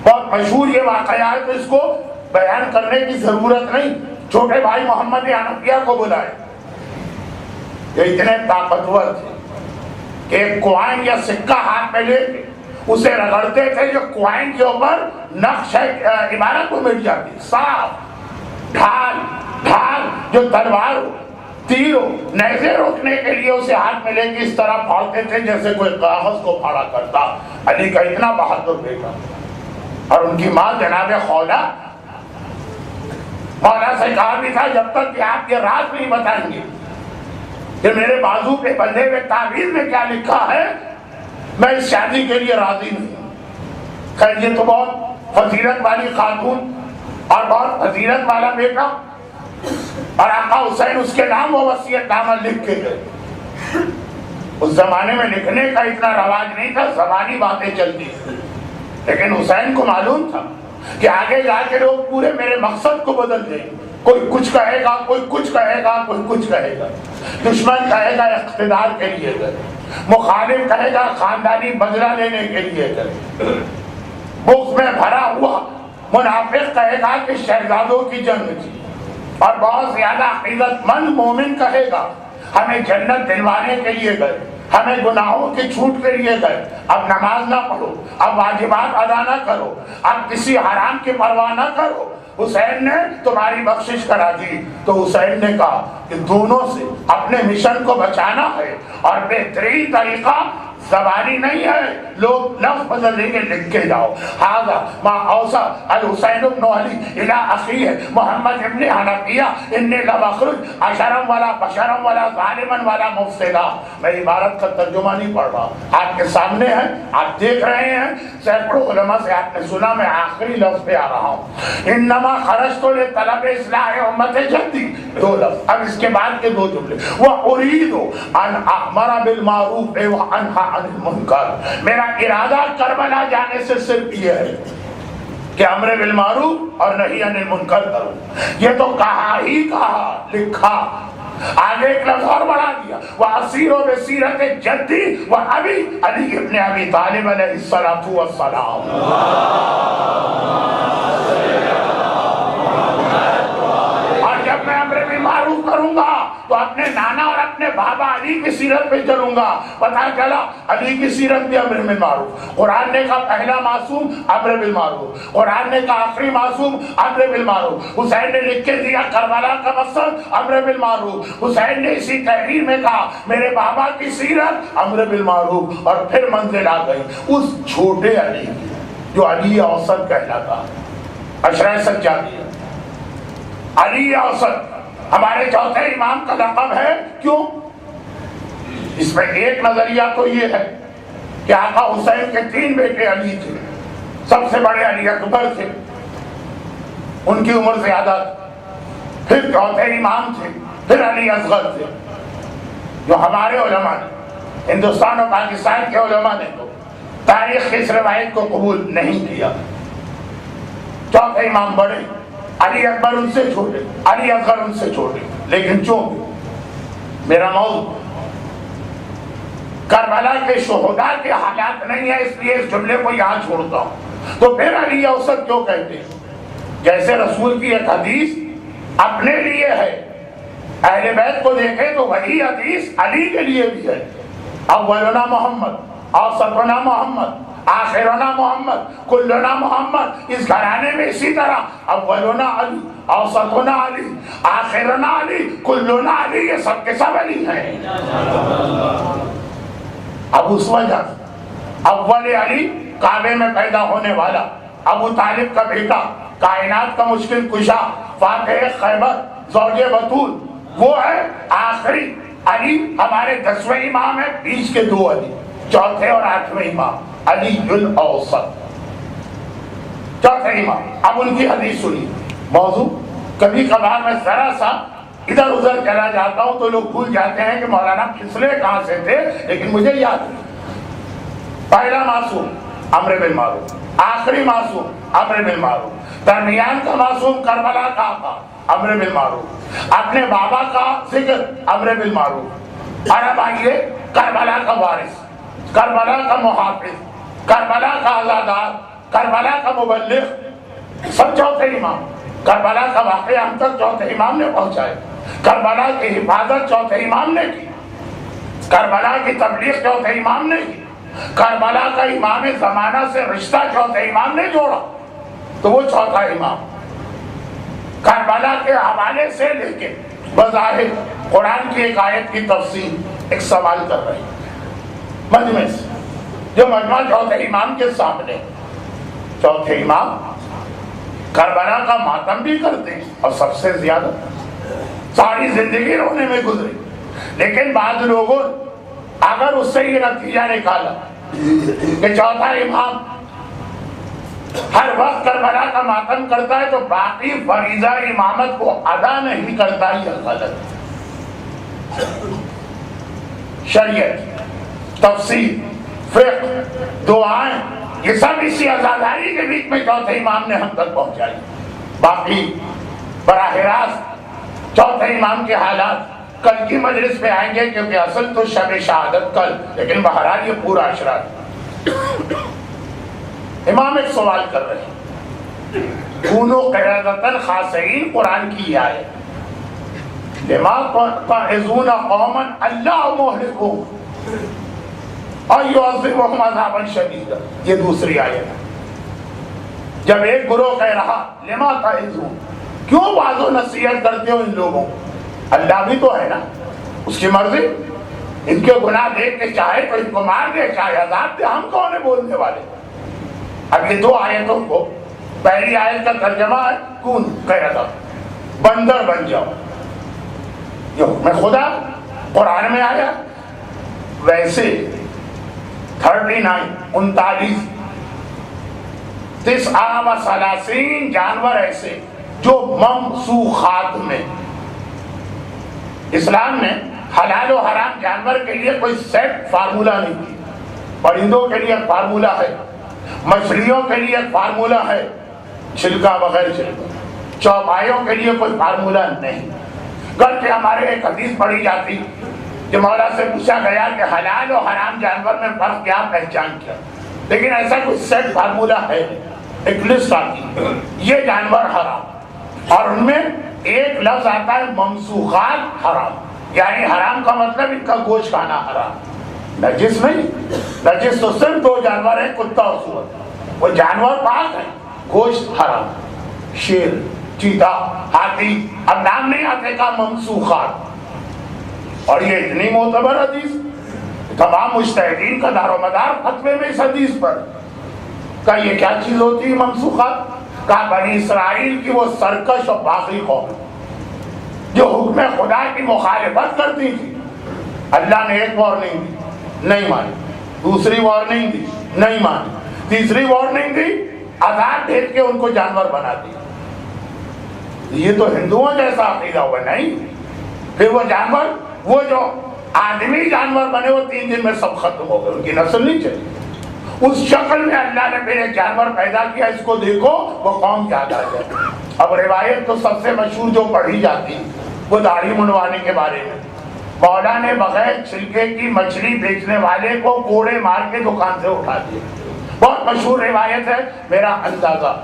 بہت مشہور یہ واقعہ ہے تو اس کو بیان کرنے کی ضرورت نہیں. چھوٹے بھائی محمد حنفیہ کو بلائے, یہ اتنے طاقتور تھے کہ ایک کوائن یا سکہ ہاتھ میں لے کے اسے رگڑتے تھے, جو کوائن کے اوپر نقش عبارت کو مٹ جاتی. صاف ڈھال جو تلوار ہو, تیر نیزے روکنے کے لیے اسے ہاتھ میں لے کے اس طرح پھاڑتے تھے جیسے کوئی کاغذ کو پھاڑا کرتا. علی کا اتنا بہادر بیٹا. اور ان کی ماں جناب خولا، مولا سے کہا بھی تھا جب تک کہ آپ یہ راز نہیں بتائیں گے کہ میرے بازو پہ بندھے ہوئے تعویذ میں کیا لکھا ہے، میں اس شادی کے لیے راضی نہیں ہوں. خیر یہ تو بہت فضیلت والی خاتون اور بہت فضیلت والا بیٹا، اور آقا حسین اس کے نام وہ وصیت نامہ لکھ کے گئے. اس زمانے میں لکھنے کا اتنا رواج نہیں تھا، زبانی باتیں چلتی تھی، لیکن حسین کو معلوم تھا کہ آگے جا کے لوگ پورے میرے مقصد کو بدل دیں گے. کوئی کچھ کہے گا، کوئی کچھ کہے گا، کوئی کچھ کہے گا. دشمن کہے گا اقتدار کے لیے کرے، مخالف کہے گا خاندانی بدلہ لینے کے لیے کرے، بغض میں بھرا ہوا منافق کہے گا کہ شہزادوں کی جنگ تھی، اور بہت زیادہ عقیدت مند مومن کہے گا ہمیں جنت دلوانے کے لیے گئے، ہمیں گناہوں کی چھوٹ کے لیے گئے، اب نماز نہ پڑھو، اب واجبات ادا نہ کرو، اب کسی حرام کی پرواہ نہ کرو، حسین نے تمہاری بخشش کرا دی. تو حسین نے کہا کہ دونوں سے اپنے مشن کو بچانا ہے، اور بہترین طریقہ زبانی نہیں ہے، لوگ لفظ بدل دیں گے، لکھ کے جاؤ ھذا ما اوصى الحسین بن علی الی اخیہ محمد ابن حنفیہ انی لم اخرج عشرا ولا بشرا ولا ظالما ولا مفسدا. میں عبارت کا ترجمہ نہیں پڑھ رہا، آپ کے سامنے ہے، آپ دیکھ رہے ہیں. سینکڑوں علماء سے آپ نے سنا، میں آخری لفظ پہ آ رہا ہوں. انما خرجت لطلب اصلاح امت جدی، دو لفظ. اب اس کے بعد کے دو جملے، وارید ان امر بالمعروف وانہی عن المنکر. میرا ارادہ کربلا جانے سے صرف یہ ہے کہ امر بالمعروف اور نہی عن المنکر کروں. یہ تو کہا ہی کہا، لکھا. آگے ایک لفظ اور بڑھا دیا، وَأَسِيرُ بِسِيرَةِ جَدِّي وَأَبِي علی ابن ابی طالب علیہ الصلوۃ والسلام. اور جب میں امر بالمعروف کروں گا تو اپنے نانا اور اپنے بابا علی کی سیرت پہ چلوں گا. پتہ چلا علی کی سیرت بھی امر بالمعروف. قرآن نے کہا پہلا معصوم امر بالمعروف، قرآن نے کہا آخری معصوم امر بالمعروف. حسین نے لکھ کے دیا کربلا کا مقصد امر بالمعروف. حسین نے اسی تحریر میں کہا میرے بابا کی سیرت امر بالمعروف. اور پھر منزل آ گئی اس چھوٹے علی کی جو علی اوسط کہلاتا، عشرہ سجادیہ. علی اوسط ہمارے چوتھے امام کا لقب ہے. کیوں؟ اس میں ایک نظریہ تو یہ ہے کہ آقا حسین کے 3 بیٹے علی تھے. سب سے بڑے علی اکبر تھے، ان کی عمر زیادہ تھی. پھر چوتھے امام تھے، پھر علی اصغر تھے. جو ہمارے علماء نے، ہندوستان اور پاکستان کے علماء نے تو تاریخ کی اس روایت کو قبول نہیں کیا. چوتھے امام بڑے، علی اکبر ان سے چھوٹے، علی اصغر ان سے چھوٹے. لیکن چونکہ میرا موضوع کربلا کے شہداء کے حالات نہیں ہے، اس لیے اس جملے کو یہاں چھوڑتا ہوں. تو پھر علی اوسط کیوں کہتے ہیں؟ جیسے رسول کی ایک حدیث اپنے لیے ہے، اہل بیت کو دیکھیں تو وہی حدیث علی کے لیے بھی ہے. اولنا محمد، اوسطنا محمد، آخرنا محمد، کلنا محمد. اس گھرانے میں اسی طرح اولنا علی، اوسطنا علی، آخرنا علی، کلنا علی، یہ سب کے سب علی ہیں. اب اس وجہ اول علی کعبے میں پیدا ہونے والا، ابو طالب کا بیٹا، کائنات کا مشکل کشا، فاتح خیبر، زوج بطول، وہ ہے آخری علی. ہمارے 10ویں امام ہیں، بیچ کے 2 علی، چوتھے اور 8ویں امام علی الاوسط، چوتھے امام. اب ان کی حدیث سنی. موضوع کبھی کبھار میں ذرا سا ادھر ادھر چلا جاتا ہوں تو لوگ بھول جاتے ہیں کہ مولانا پھسلے کہاں سے تھے، لیکن مجھے یاد ہے. پہلا معصوم امر بالمعروف، آخری معصوم امر بالمعروف، درمیان کا معصوم کربلا کا آقا امر بالمعروف، اپنے بابا کا ذکر امر بالمعروف. اور اب آئیے کربلا کا وارث، کربلا کا محافظ، کربلا کا آزادار، کربلا کا مبلغ، سب چوتھے امام. کربلا کا واقعہ ہم تک چوتھے امام نے پہنچائے، کربلا کی حفاظت چوتھے امام نے کی، کربلا کی تبلیغ چوتھے امام نے کی، کربلا کا امام زمانہ سے رشتہ چوتھے امام نے جوڑا. تو وہ چوتھا امام کربلا کے حوالے سے لے کے بظاہر قرآن کی ایک آیت کی تفسیر ایک سوال کر رہے ہیں مجمع سے، جو مجمع چوتھے امام کے سامنے، چوتھے امام کربلا کا ماتم بھی کرتے ہیں اور سب سے زیادہ ساری زندگی رونے میں گزری، لیکن بعض لوگوں اگر اس سے یہ نتیجہ نکالا کہ چوتھا امام ہر وقت کربلا کا ماتم کرتا ہے تو باقی فریضہ امامت کو ادا نہیں کرتا، یہ غلط۔ شریعت، تفسیر، فقہ، دعائیں، یہ سب اسی عزاداری کے بیچ میں چوتھے امام نے ہم تک پہنچائی۔ باقی براہ راست چوتھے امام کے حالات کل کی مجلس پہ آئیں گے، کیونکہ اصل تو شب شہادت کل، لیکن بہرحال یہ پورا عشرہ ہے۔ امام ایک سوال کر رہے ہیں، کونوا قردۃ خاسئین، قرآن کی آیت، لما تعظون قوما اللہ مہلکہم اور یعذبہم عذابا شدیدا، یہ دوسری آیت ہے۔ جب ایک گروہ کہہ رہا لما تعظون، کیوں وعظ و نصیحت کرتے ہو ان لوگوں، اللہ بھی تو ہے نا، اس کی مرضی، ان کے گناہ دیکھ کے چاہے تو ان کو مار دے، چاہے عذاب دے، ہم کون ہیں بولنے والے۔ اب یہ دو آیتوں کو، پہلی آیت کا ترجمہ ہے کون قردۃ، بندر بن جاؤ، یہ حکم خدا قرآن میں آیا۔ ویسے 39 39 جانور ایسے جو ممسوخات میں، اسلام نے حلال و حرام جانور کے لیے کوئی سیٹ فارمولا نہیں دی۔ پرندوں کے لیے فارمولا ہے، مچھلیوں کے لیے فارمولا ہے، چھلکا بغیر چھلکا، چوپایوں کے لیے کوئی فارمولا نہیں۔ گھر کے ہمارے ایک حدیث پڑھی جاتی کہ مولا سے پوچھا گیا کہ حلال و حرام جانور میں فرق کیا، پہچان کیا، لیکن ایسا کوئی سیٹ فارمولا ہے، ایک لسٹ آتی ہے، یہ جانور حرام، اور ان میں ایک لفظ آتا ہے ممسوخات حرام، یعنی حرام کا مطلب ان کا گوشت کھانا حرام، نجس نہیں۔ نجس تو صرف دو جانور ہیں، کتا اور سور، وہ جانور پاک ہیں، گوشت حرام۔ شیر، چیتا، ہاتھی، اب نام نہیں آتے کا ممسوخات، اور یہ اتنی معتبر حدیث، تمام مجتہدین کا دار و مدار فتوے میں اس حدیث پر، کہ یہ کیا چیز ہوتی ہے ممسوخات؟ کہا بنی اسرائیل کی وہ سرکش اور باغی قوم جو حکم خدا کی مخالفت کرتی تھی، اللہ نے ایک وارننگ دی، نہیں مانی، دوسری وارننگ دی، نہیں مانی، تیسری وارننگ دی، عذاب بھیج کے ان کو جانور بنا دیا۔ یہ تو ہندوؤں جیسا عقیدہ ہوا نہیں۔ پھر وہ جانور، وہ جو آدمی جانور بنے، وہ 3 دن میں سب ختم ہو گئے، ان کی نسل نہیں چلی۔ اس شکل میں اللہ نے پھر ایک جانور پیدا کیا، اس کو دیکھو وہ قوم یاد آ جائے۔ اب روایت تو سب سے مشہور جو پڑھی جاتی وہ داڑھی منڈوانے کے بارے میں، مولا نے بغیر چھلکے کی مچھلی بیچنے والے کو کوڑے مار کے دکان سے اٹھا دیا، بہت مشہور روایت ہے۔ میرا اندازہ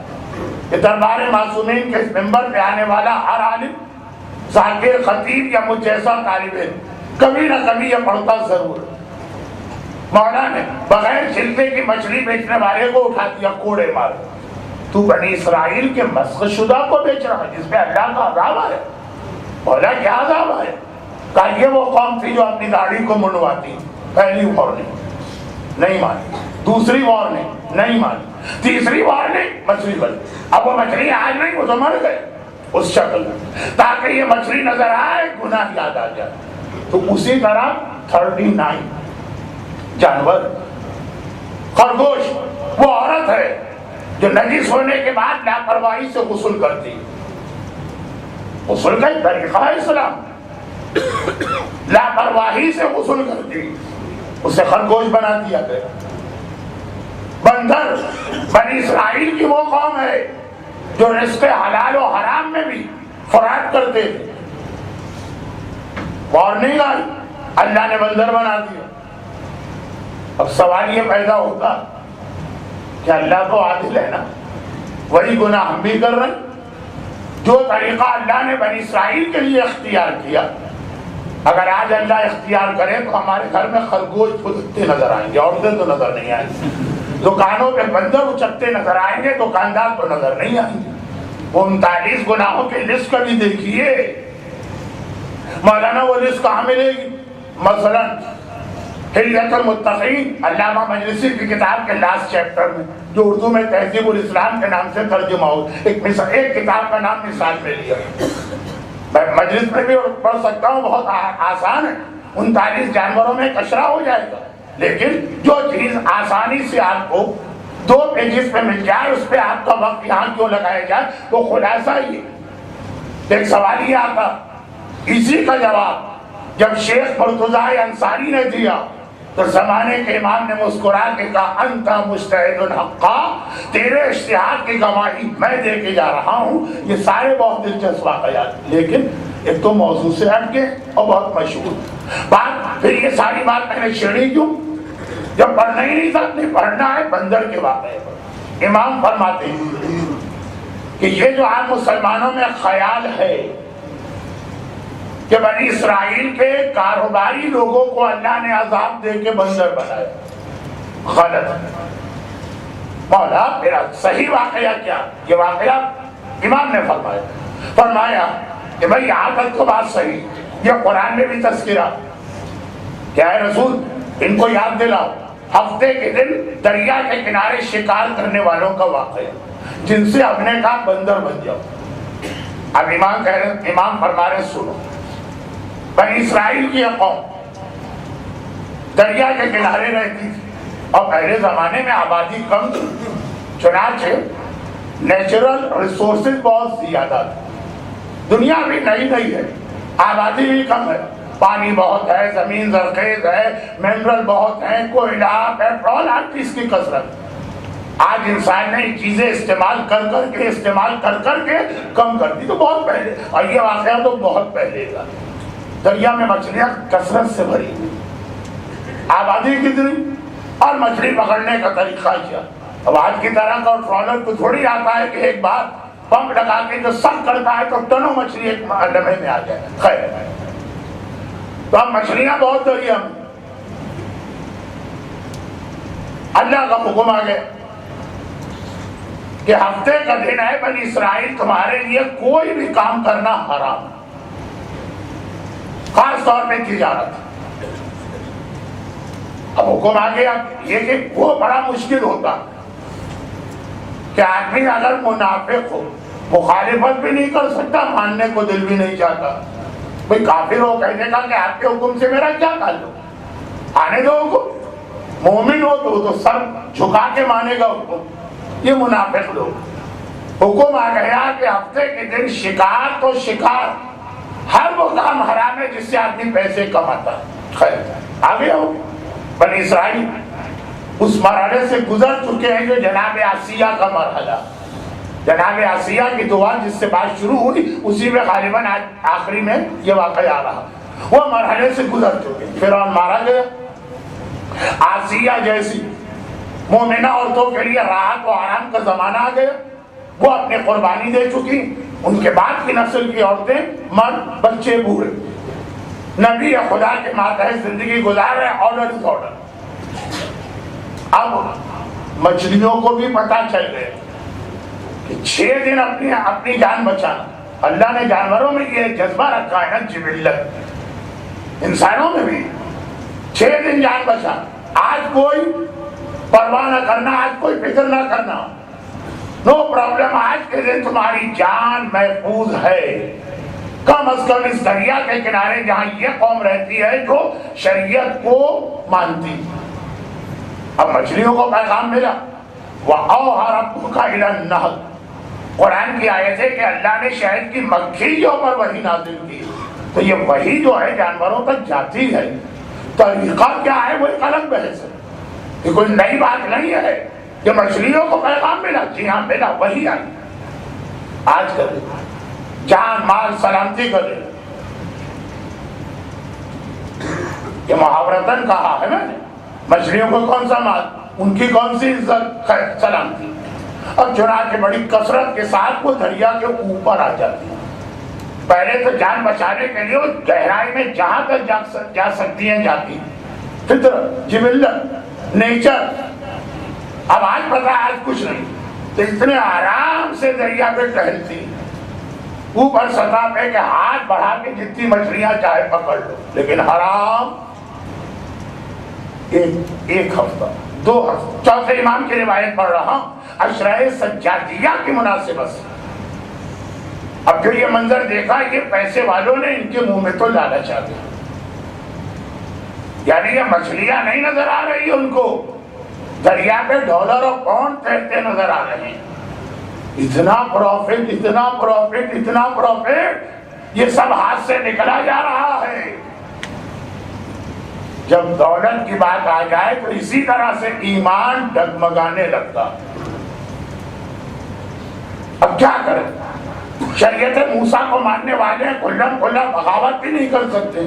کہ دربار معصومین کے ممبر پہ آنے والا ہر عالم، ذاکر، خطیب یا مجھ جیسا طالب علم کبھی نہ کبھی یہ پڑھتا ضرور، مولا نے بغیر چھلکے کی مچھلی بیچنے والے کو اٹھا دیا کوڑے مار۔ تو بنی اسرائیل کے مسخ شدہ کو بیچ رہا ہے جس پہ اللہ کا عذاب ہے۔ مولا کیا عذاب ہے؟ کہ یہ وہ قوم تھی جو اپنی داڑھی کو منڈواتی۔ پہلی وارننگ نہیں مانی، دوسری وارننگ نہیں مانی، تیسری وارننگ مچھلی بن۔ اب وہ مچھلی آج نہیں، وہ تو مر گئے اس شکل میں، تاکہ یہ مچھلی نظر آئے، گناہ یاد آ جائے۔ تو اسی طرح 39 جانور، خرگوش، وہ عورت ہے جو نجس ہونے کے بعد لاپرواہی سے غسل کرتی، غسل کا ایک طریقہ ہے اسلام، لاپرواہی سے غسل کرتی، اسے خرگوش بنا دیا گیا۔ بندر، بنی اسرائیل کی وہ قوم ہے جو رزق حلال و حرام میں بھی فراڈ کرتے تھے، وارننگ آئی، اللہ نے بندر بنا دیا۔ اب سوال یہ پیدا ہوتا کہ اللہ تو عادل ہے نا، وہی گناہ ہم بھی کر رہے ہیں۔ جو طریقہ اللہ نے بنی اسرائیل کے لیے اختیار کیا، اگر آج اللہ اختیار کرے تو ہمارے گھر میں خرگوش پھدکتے نظر آئیں گے، عورتیں تو نظر نہیں آئیں گی، دکانوں پہ بندر اچکتے نظر آئیں گے، دکاندار تو نظر نہیں آئیں گے۔ 39 گناہوں کی لسٹ کبھی دیکھیے، مولانا وہ رزق کہاں ملے گی؟ مثلاً حلیت المتقین علامہ مجلسی کی کتاب کے لاسٹ چیپٹر میں، جو اردو میں تہذیب الاسلام کے نام سے ترجمہ ہو، ایک کتاب کا نام مثال میں لیا، میں مجلس میں بھی پڑھ سکتا ہوں، بہت آسان ہے، 39 جانوروں میں کشرا ہو جائے گا، لیکن جو چیز آسانی سے آپ کو 2 پیجز پہ مل جائے، اس پہ آپ کا وقت یہاں کیوں لگایا جائے؟ تو خلاصہ یہ ایک سوال یہ آتا، اسی کا جواب جب شیخ مرتضی انصاری نے دیا تو زمانے کے امام نے مسکرا کے کہا انت مجتہد حقا، تیرے اجتہاد کی گواہی میں دے کے جا رہا ہوں۔ یہ سارے بہت دلچسپ واقعات، لیکن ایک تو موضوع سے ہٹ کے اور بہت مشہور بات۔ پھر یہ ساری بات میں نے چھیڑی کیوں؟ جب پڑھنا ہی نہیں تھا، نہیں پڑھنا ہے بندر کے واقعے پر۔ امام فرماتے ہیں کہ یہ جو عام مسلمانوں میں خیال ہے کہ بنی اسرائیل کے کاروباری لوگوں کو اللہ نے عذاب دے کے بندر بنایا، غلط ہے۔ مولا میرا صحیح واقعہ کیا؟ یہ واقعہ امام نے فرمایا کہ بھائی یہاں تک تو بات صحیح، یہ قرآن میں بھی تذکرہ کیا ہے، رسول ان کو یاد دلاؤ، ہفتے کے دن دریا کے کنارے شکار کرنے والوں کا واقعہ، جن سے ہم نے کہا بندر بن جاؤ۔ اب امام فرما رہے سنو، بنی اسرائیل کی قوم دریا کے کنارے رہتی تھی، اور پہلے زمانے میں آبادی کم تھی، چنانچہ نیچرل ریسورسز بہت زیادہ تھے، دنیا بھی نئی نئی ہے، آبادی بھی کم ہے، پانی بہت ہے، زمین زرخیز ہے، منرل بہت ہیں، کوئلہ، پیٹرول، ہر چیز کی کثرت۔ آج انسان نے چیزیں استعمال کر کے کم کر دی، تو بہت پہلے، اور یہ واقعہ تو بہت پہلے کا۔ دریا میں مچھلیاں کثرت سے بھری، آبادی کتنی، اور مچھلی پکڑنے کا طریقہ کیا؟ اب آج کی طرح کا ٹرالر کو تھوڑی آتا ہے کہ ایک بار پمپ لگا کے جو سب کرتا ہے تو ٹنوں مچھلی ایک لمحے میں آ جائے۔ خیر، تو اب مچھلیاں بہت دریا میں، اللہ کا حکم آ گیا کہ ہفتے کا دن ہے، بنی اسرائیل تمہارے لیے کوئی بھی کام کرنا حرام ہے، خاص طور پہ تجارت۔ اب حکم آ گیا یہ کہ وہ بڑا مشکل ہوتا کہ آدمی اگر منافق ہو، مخالفت بھی نہیں کر سکتا، ماننے کو دل بھی نہیں چاہتا، بھئی کافر ہو کہنے کا کہ آپ کے حکم سے میرا کیا تعلق، آنے دو حکم، مومن ہو تو سر جھکا کے مانے گا حکم۔ یہ منافق لوگ، حکم آ گیا کہ ہفتے کے دن شکار تو شکار، ہر وہ کام حرام ہے جس سے آدمی پیسے کماتا ہے۔ خیر، آگے ہو بنی اسرائیل اس مرحلے سے گزر چکے ہیں جو جناب آسیہ کا مرحلہ، جناب آسیہ کی دعا جس سے بات شروع ہوئی اسی میں غالباً آخری میں یہ واقعہ آ رہا، وہ مرحلے سے گزر چکے، فرعون مارا گیا، آسیہ جیسی مومنہ عورتوں کے لیے راحت و آرام کا زمانہ آ گیا، وہ اپنی قربانی دے چکی، ان کے بعد کی نسل کی عورتیں، مرد، بچے، بوڑھے نبی خدا کے ماتحت زندگی گزار رہے، آرڈر از آرڈر۔ اب مچھلیوں کو بھی پتا چل گیا کہ 6 دن اپنی جان بچانا، اللہ نے جانوروں میں یہ جذبہ رکھا ہے نا، جبلت، انسانوں میں بھی 6 دن جان بچانا، آج کوئی پرواہ نہ کرنا، آج کوئی فکر نہ کرنا، نو پرابلم، آج کے دن تمہاری جان محفوظ ہے، کم از کم اس دریا کے کنارے جہاں یہ قوم رہتی ہے جو شریعت کو مانتی۔ اب مچھلیوں کو پیغام ملا، وَأَوْحَىٰ رَبُّكَ إِلَى النَّحْلِ، قرآن کی آیت ہے کہ اللہ نے شہد کی مکھی کے اوپر وحی نازل کی، تو یہ وحی جو ہے جانوروں تک جاتی ہے، طریقہ کیا ہے وہ ایک الگ بحث ہے، یہ کوئی نئی بات نہیں ہے کہ مچھلیوں کو پیغام ملا، جی ہاں ملا، وحی آئی، آج کل جان مال سلامتی کرے، یہ محاورتاً کہا ہے میں نے، مچھلیوں کو کون سا مال، ان کی کون سی عزت، سلامتی، اب چنانچہ بڑی کثرت کے ساتھ وہ دریا کے اوپر آ جاتی ہیں، پہلے تو جان بچانے کے لیے گہرائی میں جہاں تک جا سکتی ہیں جاتی، فطرت، جبلت، نیچر۔ اب آج پتہ آج کچھ نہیں، تو اتنے آرام سے دریا پہ ٹہلتی، اوپر سطح پہ کہ ہاتھ بڑھا کے جتنی مچھلیاں چاہے پکڑ لو، لیکن حرام ایک ہفتہ 2 ہفتے۔ چوتھے امام کی روایت پڑھ رہا ہوں عشرہ سجادیہ کی مناسبت سے۔ اب جو یہ منظر دیکھا، یہ پیسے والوں نے ان کے منہ میں تو لالچ آ گیا، یعنی یہ مچھلیاں نہیں نظر آ رہی ان کو، دریا پہ ڈالر اور پاؤنڈ تیرتے نظر آ رہے ہیں۔ اتنا پروفٹ، اتنا پروفٹ، اتنا پروفٹ، یہ سب ہاتھ سے نکلا جا رہا ہے۔ جب دولت کی بات آ جائے تو اسی طرح سے ایمان ڈگمگانے لگتا۔ اب کیا کریں؟ شریعت موسیٰ کو ماننے والے کھلم کھلا بغاوت بھی نہیں کر سکتے،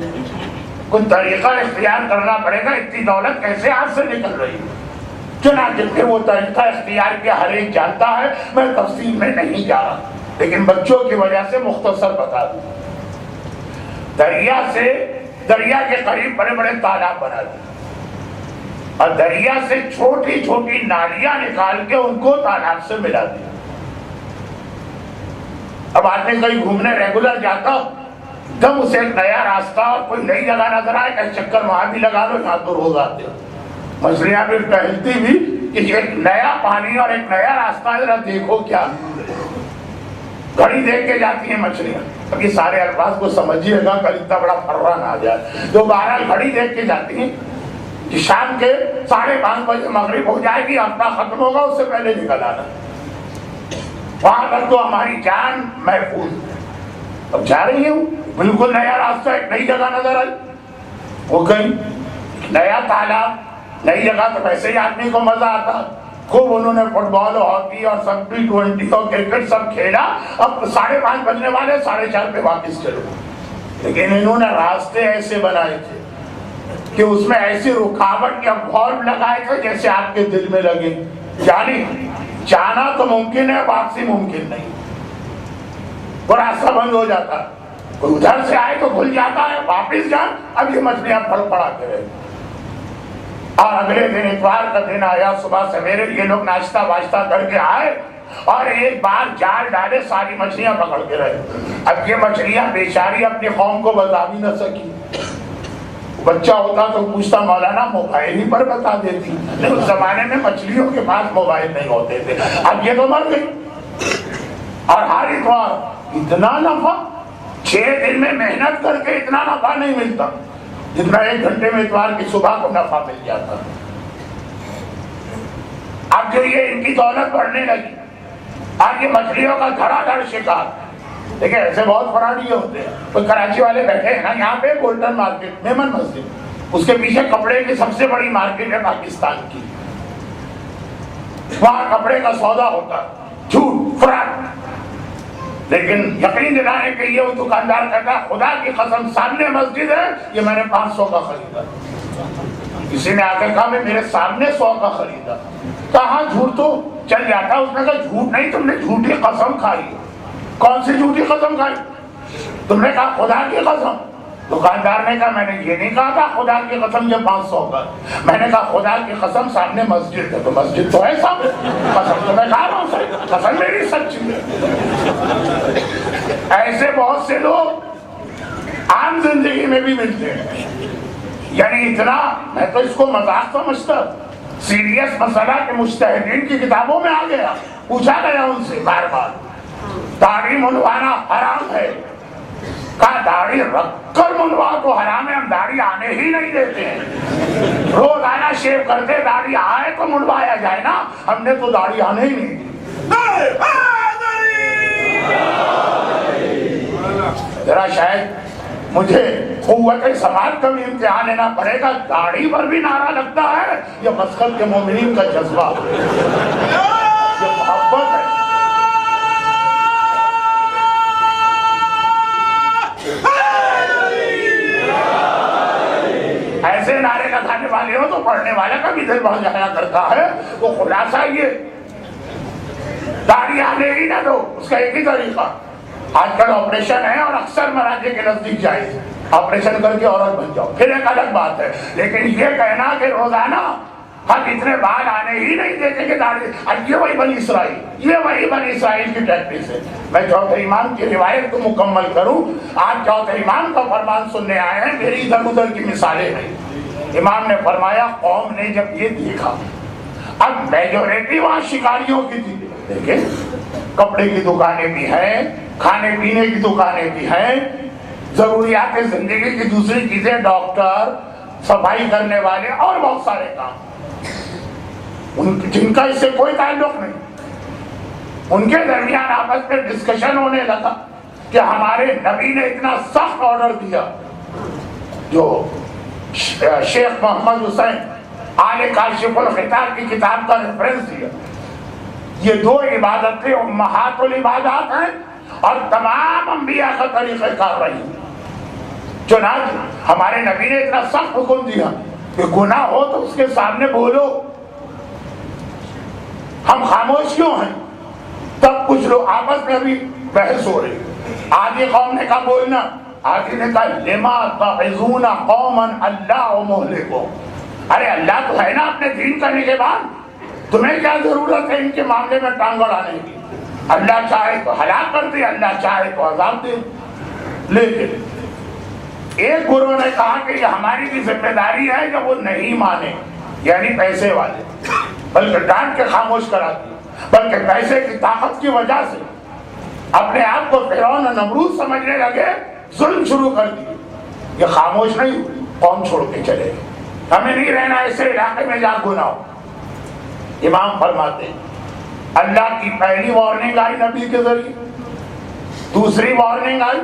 کوئی طریقہ اختیار کرنا پڑے گا، اتنی دولت کیسے ہاتھ سے نکل رہی ہے؟ چنانچہ پھر وہ طریقہ اختیار کیا ہر ایک جانتا ہے، میں تفصیل میں نہیں جا رہا، لیکن بچوں کی وجہ سے مختصر بتا دوں۔ دریا کے قریب بڑے بڑے تالاب بنا دیے اور دریا سے چھوٹی چھوٹی نالیاں نکال کے ان کو تالاب سے ملا دیا۔ اب آدمی کہیں گھومنے ریگولر جاتا، دم اسے ایک نیا راستہ اور کوئی نئی جگہ نظر آئے کہ چکر وہاں بھی لگا لو، یہاں تو روز آتے ہو۔ مچھلیاں بھی ٹہلتی بھی کہ ایک نیا پانی اور ایک نیا راستہ ہے، ذرا دیکھو کیا۔ گھڑی دیکھ کے جاتی ہیں مچھلیاں، اب یہ سارے الفاظ کو سمجھیے گا کل اتنا بڑا فرہ نہ آ جائے۔ تو بہرحال گھڑی دیکھ کے جاتی ہیں کہ شام کے 5:30 بجے مغرب ہو جائے گی، ہفتہ ختم ہوگا، اس سے پہلے نکل آنا، وہاں تک تو ہماری جان محفوظ۔ اب جا رہی ہوں، بالکل نیا راستہ، ایک نئی جگہ نظر آئی، وہ کہیں نیا تالاب، نئی جگہ تو ویسے ہی آدمی کو مزہ آتا، خوب انہوں نے فٹ بال اور ہاکی اور سب T20 اور کرکٹ سب کھیلا۔ اب 5:30 بجنے والے، 4:30 پہ واپس چلو، لیکن انہوں نے راستے ایسے بنائے تھے کہ اس میں ایسی رکاوٹ یا بھول لگائے تھے جیسے آپ کے دل میں لگے، یعنی جانا تو ممکن ہے، واپسی ممکن نہیں، وہ راستہ بند ہو جاتا، کوئی ادھر سے آئے تو بھول جاتا ہے، واپس جان، اب یہ مچھلیاں پھڑ پڑا کے رہے۔ اور اگلے دن اتوار کا دن آیا، صبح سویرے یہ لوگ ناشتہ واشتہ کر کے آئے اور ایک بار جال ڈالے، ساری مچھلیاں پکڑ کے رہے۔ اب یہ مچھلیاں بیچاری اپنی قوم کو بتا بھی نہ سکی، بچہ ہوتا تو پوچھتا مولانا موبائل ہی پر بتا دیتی، لیکن اس زمانے میں مچھلیوں کے پاس موبائل نہیں ہوتے تھے، اب یہ تو مر گئی۔ اور ہر اتوار اتنا نفع، 6 دن میں محنت کر کے اتنا نفع نہیں ملتا جتنا 1 گھنٹے میں اتوار کی صبح کو نفع مل جاتا۔ اب جو یہ ان کی دولت بڑھنے لگی، آج یہ مچھلیوں کا دھڑا دھڑ شکار، دیکھیں ایسے بہت فراڈی ہوتے ہیں، تو کراچی والے بیٹھے ہیں نا یہاں پہ گولڈن مارکیٹ، میمن مسجد، اس کے پیچھے کپڑے کی سب سے بڑی مارکیٹ ہے پاکستان کی، وہاں کپڑے کا سودا ہوتا، جھوٹ فراڈ، لیکن یقین دلانے کے لیے وہ دکاندار کہتا خدا کی قسم سامنے مسجد ہے، یہ میں نے 500 کا خریدا۔ کسی نے آ کے کہا میں میرے سامنے 100 کا خریدا، کہاں جھوٹ تو چل جاتا، اس نے کہا جھوٹ نہیں، تم نے جھوٹی قسم کھائی۔ کون سی جھوٹی قسم کھائی؟ تم نے کہا خدا کی قسم۔ دکاندار نے کہا میں نے یہ نہیں کہا تھا خدا کی قسم یہ 500 کا، میں نے کہا خدا کی قسم سامنے مسجد ہے، تو مسجد تو ہے سامنے، قسم تو میں کہا رہا ہوں، قسم میری سچی ہے۔ ایسے بہت سے لوگ عام زندگی میں بھی ملتے ہیں، یعنی اتنا، میں تو اس کو مذاق سمجھتا، سیریس مسئلہ کہ مجتہدین کی کتابوں میں آ گیا، پوچھا گیا ان سے بار بار داڑھی منڈوانا حرام ہے، کہا داڑھی رکھ کر منڈوا تو حرام ہے، ہم داڑھی آنے ہی نہیں دیتے ہیں، روزانہ شیو کرتے، داڑھی آئے تو منڈوایا جائے نا، ہم نے تو داڑھی آنے ہی نہیں دی۔ ذرا شاید مجھے قوت سماعت کا بھی امتحان لینا پڑے گا، داڑھی پر بھی نعرہ لگتا ہے، یہ مسخل کے مومنین کا جذبہ، یہ محبت ہے۔ ایسے نعرے لگانے والے ہو تو پڑھنے والا کا بھی دل بڑھ جایا کرتا ہے۔ تو خلاصہ یہ داڑھی آنے ہی نہ دو، اس کا ایک ہی طریقہ، آج کل آپریشن ہے اور اکثر مراجع کے نزدیک جائز، آپریشن کر کے عورت بن جاؤ، پھر ایک الگ بات ہے، لیکن یہ کہنا کہ روزانہ ہم اتنے بال آنے ہی نہیں دیتے کہ داڑھی. یہ وہی بنی اسرائیل، یہ وہی بنی اسرائیل کی پریکٹس ہے. میں چوتھے امام کی روایت کو مکمل کروں. آپ چوتھے امام کا فرمان سننے آئے ہیں، میری ادھر ادھر کی مثالیں نہیں. امام نے فرمایا قوم نے جب یہ دیکھا، اب میجورٹی وہاں شکاریوں کی تھی. دیکھیں کپڑے کی دکانیں بھی ہیں، کھانے پینے کی دکانیں بھی ہیں، ضروریات زندگی کی دوسری چیزیں، ڈاکٹر، صفائی کرنے والے اور بہت سارے کام جن کا اس سے کوئی تعلق نہیں. ان کے درمیان آپس میں ڈسکشن ہونے لگا کہ ہمارے نبی نے اتنا سخت آرڈر دیا. جو شیخ محمد حسین آل کاشف الخطاب کی کتاب کا ریفرنس دیا، یہ دو عبادتیں امہات العبادات ہیں اور تمام انبیاء کا طریقہ کار رہی. چنانچہ ہمارے نبی نے اتنا سخت حکم دیا کہ گناہ ہو تو اس کے سامنے بولو. ہم خاموش کیوں ہیں؟ تب کچھ لوگ آپس میں ابھی بحث ہو رہی. آدھی قوم نے کہا بولنا، آدھی نے کہا لما تعظون قوما اللہ مہلکہم. ارے اللہ تو ہے نا اپنے دین کا نگہبان، تمہیں کیا ضرورت ہے ان کے معاملے میں ٹانگ اڑانے کی؟ اللہ چاہے تو ہلاک کر دے، اللہ چاہے تو عذاب دے. لیکن ایک گروہ نے کہا کہ یہ ہماری بھی ذمہ داری ہے جب وہ نہیں مانے، یعنی پیسے والے، بلکہ ڈانٹ کے خاموش کرا دیا، بلکہ پیسے کی طاقت کی وجہ سے اپنے آپ کو فرعون اور نمرود سمجھنے لگے، ظلم شروع کر دیے. یہ خاموش نہیں ہوئی، قوم چھوڑ کے چلے گئے. ہمیں نہیں رہنا ایسے علاقے میں جہاں گناہ ہو. امام فرماتے ہیں اللہ کی پہلی وارننگ آئی نبی کے ذریعے، دوسری وارننگ آئی،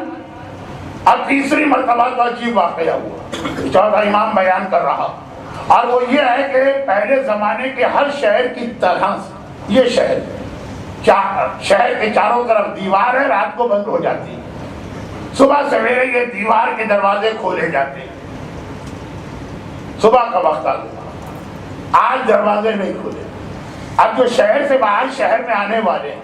اب تیسری مرتبہ تو عجیب واقعہ ہوا. چوتھا امام بیان کر رہا، اور وہ یہ ہے کہ پہلے زمانے کے ہر شہر کی طرح سے یہ شہر کے چاروں طرف دیوار ہے، رات کو بند ہو جاتی ہے، صبح سویرے یہ دیوار کے دروازے کھولے جاتے ہیں. صبح کا وقت آ گیا، آج دروازے نہیں کھولے. اب جو شہر سے باہر شہر میں آنے والے ہیں،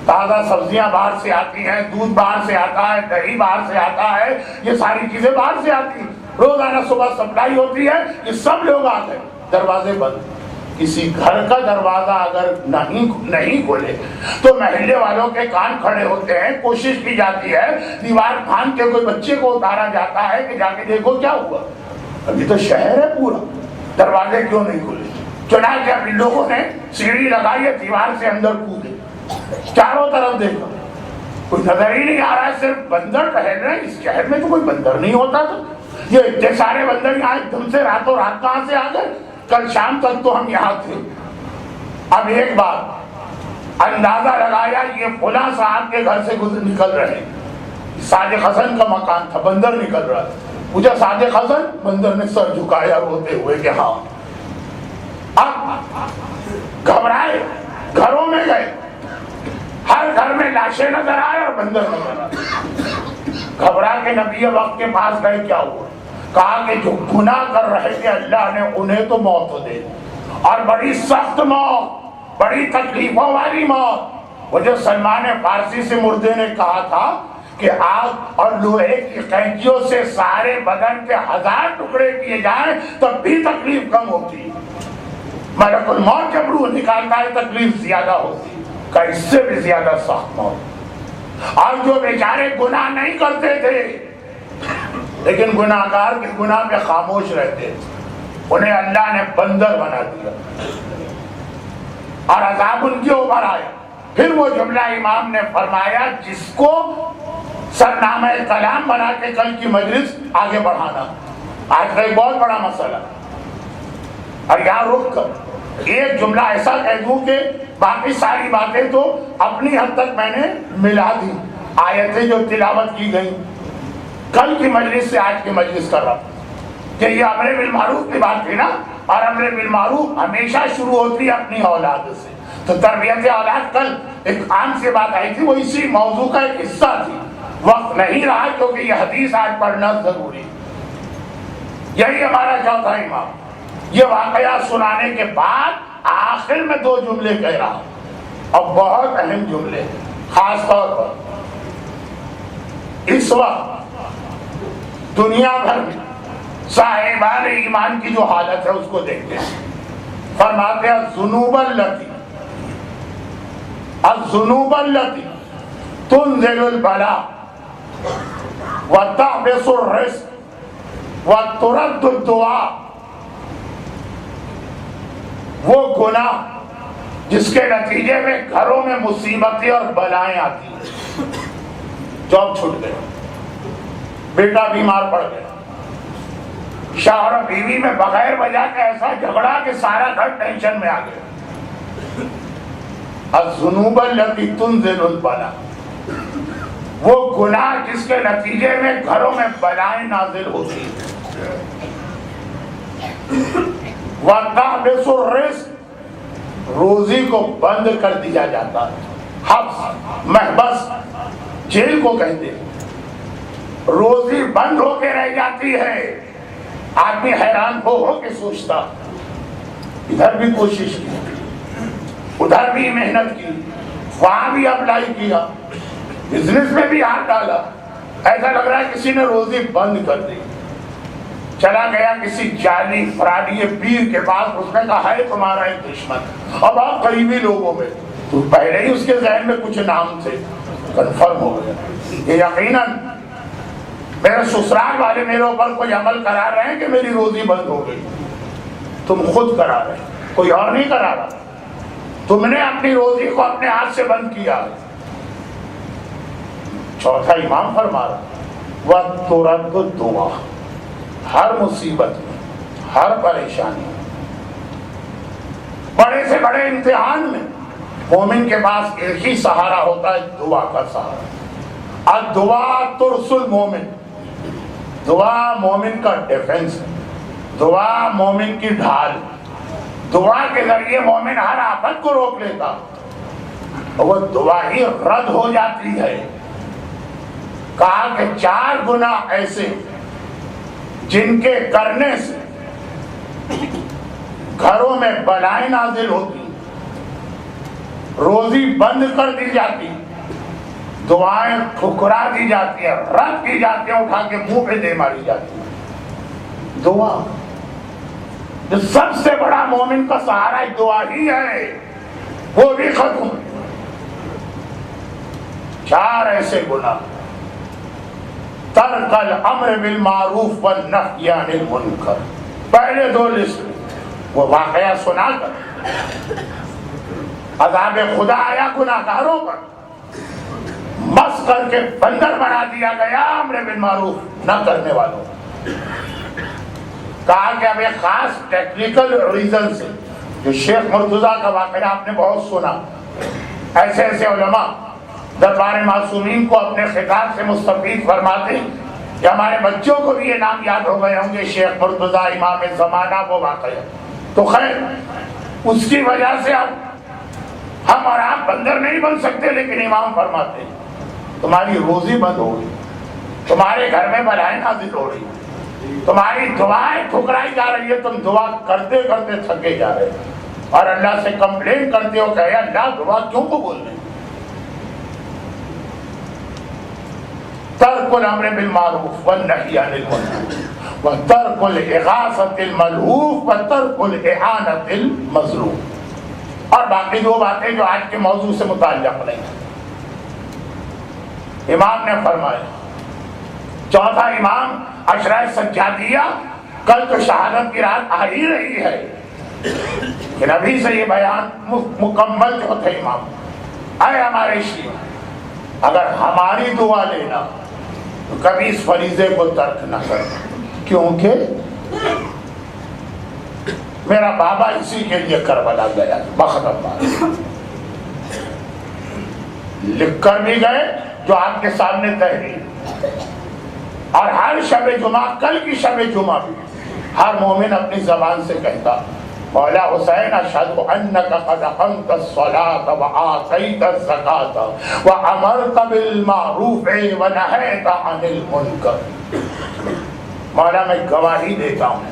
تازہ سبزیاں باہر سے آتی ہیں، دودھ باہر سے آتا ہے، دہی باہر سے آتا ہے، یہ ساری چیزیں باہر سے آتی ہیں، روزانہ صبح سپلائی ہوتی ہے. یہ سب لوگ آ گئے، دروازے بند. کسی گھر کا دروازہ اگر نہیں کھولے تو محلے والوں کے کان کھڑے ہوتے ہیں، کوشش کی جاتی ہے، دیوار پھاند کے کوئی بچے کو اتارا جاتا ہے کہ جا کے دیکھو کیا ہوا. ابھی تو شہر ہے پورا، دروازے کیوں نہیں کھلے؟ چنانچہ اب ان لوگوں نے سیڑھی لگائی ہے، دیوار سے اندر کودے، چاروں طرف دیکھا، کوئی نظر ہی نہیں آ رہا ہے، صرف بندر ٹہل رہے ہیں. اس شہر میں تو کوئی بندر نہیں ہوتا تھا. یہ اتنے سارے بندر یہاں ایک دم سے راتوں رات کہاں سے آ گئے؟ کل شام تک تو ہم یہاں تھے. اب ایک بات اندازہ لگایا، یہ فلاں صاحب کے گھر سے نکل رہے ہیں. صادق حسن کا مکان تھا، بندر نکل رہا تھا. پوچھا صادق حسن؟ بندر نے سر جھکایا روتے ہوئے کہ ہاں. اب گھبرائے، گھروں میں گئے، ہر گھر میں لاشیں نظر آئے اور بندر نظر آئے. گھبرا کے نبی وقت کے پاس گئے، کیا ہوا؟ کہا کہ جو گناہ کر رہے تھے اللہ نے انہیں تو موت دے دی، اور بڑی سخت موت، بڑی تکلیفوں والی موت. وہ جو سلمان فارسی سے مردے نے کہا تھا کہ آگ اور لوہے کی قینچیوں سے سارے بدن کے 1000 ٹکڑے کیے جائیں تب بھی تکلیف کم ہوتی، ملک الموت جب روح نکالتا ہے تکلیف زیادہ ہوتی، کہ اس سے بھی زیادہ سخت موت. اور جو بیچارے گناہ نہیں کرتے تھے لیکن گناہگار کے گناہ پہ خاموش رہتے، انہیں اللہ نے بندر بنا دیا اور عذاب ان کے اوپر آیا. پھر وہ جملہ امام نے فرمایا جس کو سرنامہ کلام بنا کے کل کی مجلس آگے بڑھانا آج کا ایک بہت بڑا مسئلہ. اور یہاں رک کر ایک جملہ ایسا کہہ دوں کہ باقی ساری باتیں تو اپنی حد تک میں نے ملا دی. آیتیں جو تلاوت کی گئی کل کی مجلس سے آج کی مجلس کر رہا کہ یہ امر بالمعروف کی بات تھی نا، اور امر بالمعروف ہمیشہ شروع ہوتی ہے اپنی اولاد سے. تو تربیت اولاد کل ایک عام سی بات آئی تھی، وہ اسی موضوع کا ایک حصہ تھی. وقت نہیں رہا کیونکہ یہ حدیث آج پڑھنا ضروری. یہی ہمارا چوتھا امام. یہ واقعہ سنانے کے بعد آخر میں 2 جملے کہہ رہا، اور بہت اہم جملے، خاص طور پر اس وقت دنیا بھر میں صاحبان ایمان کی جو حالت ہے اس کو دیکھتے ہیں. فرماتے ہیں الذنوب التي تنزل البلاء وتحبس الرزق وترد الدعاء، وہ گناہ جس کے نتیجے میں گھروں میں مصیبتیں اور بلائیں آتی ہیں، جاب چھوٹ گئے، بیٹا بیمار پڑ گیا، شوہر اور بیوی میں بغیر وجہ کا ایسا جھگڑا کہ سارا گھر ٹینشن میں آ گیا۔ الذنوب التي تنزل البلاء، وہ گناہ جس کے نتیجے میں گھروں میں بلائیں نازل ہوتی ہیں۔ وَتَحْبِسُ الرِّزْقَ، روزی کو بند کر دیا جاتا ہے، حبس، محبس جیل کو کہتے ہیں، روزی بند ہو کے رہ جاتی ہے۔ آدمی حیران ہو کے سوچتا، ادھر بھی کوشش کی، ادھر بھی محنت کی، وہاں بھی اپلائی کیا، بزنس میں بھی ہاتھ ڈالا، ایسا لگ رہا ہے کسی نے روزی بند کر دی۔ چلا گیا کسی جعلی فراڈی پیر کے پاس، اس نے کہا ہے تمہارا ایک دشمن، اب آپ قریبی لوگوں میں، تو پہلے ہی اس کے ذہن میں کچھ نام تھے، کنفرم ہو گیا کہ یقیناً میرے سسرال والے میرے اوپر کوئی عمل کرا رہے ہیں کہ میری روزی بند ہو گئی۔ تم خود کرا رہے، کوئی اور نہیں کرا رہا، تم نے اپنی روزی کو اپنے ہاتھ سے بند کیا۔ چوتھا امام فرما رہا وَتُرَدُّ الدُّعَاء، ہر مصیبت میں، ہر پریشانی میں، بڑے سے بڑے امتحان میں مومن کے پاس ایک ہی سہارا ہوتا ہے، دعا کا سہارا۔ الدعاء ترس المومن، دعا مومن کا ڈیفنس ہے، دعا مومن کی ڈھال، دعا کے ذریعے مومن ہر آفت کو روک لیتا، وہ دعا ہی رد ہو جاتی ہے۔ کہا کہ 4 گناہ ایسے جن کے کرنے سے گھروں میں بلائیں نازل ہوتی، روزی بند کر دی جاتی، دعائیں ٹھکرا دی جاتی ہیں، رد کی جاتی ہیں، اٹھا کے منہ پہ دے ماری جاتی ہے۔ دعا جو سب سے بڑا مومن کا سہارا دعا ہی ہے، وہ بھی ختم۔ 4 ایسے گناہ، ترک الامر بالمعروف والنہی عن المنکر، پہلے 2 لسٹ وہ واقعہ سنا کر عذاب خدا آیا گناہگاروں پر، بس کر کے بندر بنا دیا گیا امر بالمعروف نہ کرنے والوں۔ کہا کہ اب ایک خاص ٹیکنیکل ریزن سے، جو شیخ مرتضیٰ کا واقعہ آپ نے بہت سنا، ایسے ایسے علماء دربار معصومین کو اپنے خطاب سے مستفید فرماتے کہ ہمارے بچوں کو بھی یہ نام یاد ہو گئے ہوں گے، شیخ مرتضیٰ امام زمانہ، وہ واقعہ۔ تو خیر اس کی وجہ سے اب ہم اور آپ بندر نہیں بن سکتے، لیکن امام فرماتے ہیں تمہاری روزی بند ہو گئی، تمہارے گھر میں بلائیں نازل ہو رہی، تمہاری دعائیں ٹھکرائی جا رہی ہے، تم دعا کرتے کرتے تھکے جا رہے اور اللہ سے کمپلین کرتے ہو کہ اے اللہ دعا کیوں قبول نہیں۔ ترک الامر بالمعروف والنہی عن المنکر وترک الاغاثۃ الملہوف وترک الاعانۃ المظلوم، اور باقی 2 باتیں جو آج کے موضوع سے متعلق نہیں ہیں۔ امام نے فرمایا، چوتھا امام عشرہ سجادیہ، کل تو شہادت کی رات آ ہی رہی ہے، کہ نبی سے یہ بیان مکمل جو تھے امام، اے ہمارے شیعہ، اگر ہماری دعا لینا تو کبھی اس فریضے کو ترک نہ کرنا، کیونکہ میرا بابا اسی کے لیے کربلا گیا، بخت عباس لکھ کر بھی گئے جو آپ کے سامنے تحریر، اور ہر شب جمعہ، کل کی شب جمعہ بھی ہر مومن اپنی زبان سے کہتا مولا حسین اشہد انک قد اقمت الصلاۃ وآتیت الزکاۃ وامرت بالمعروف ونہیت عن المنکر، مولا میں گواہی دیتا ہوں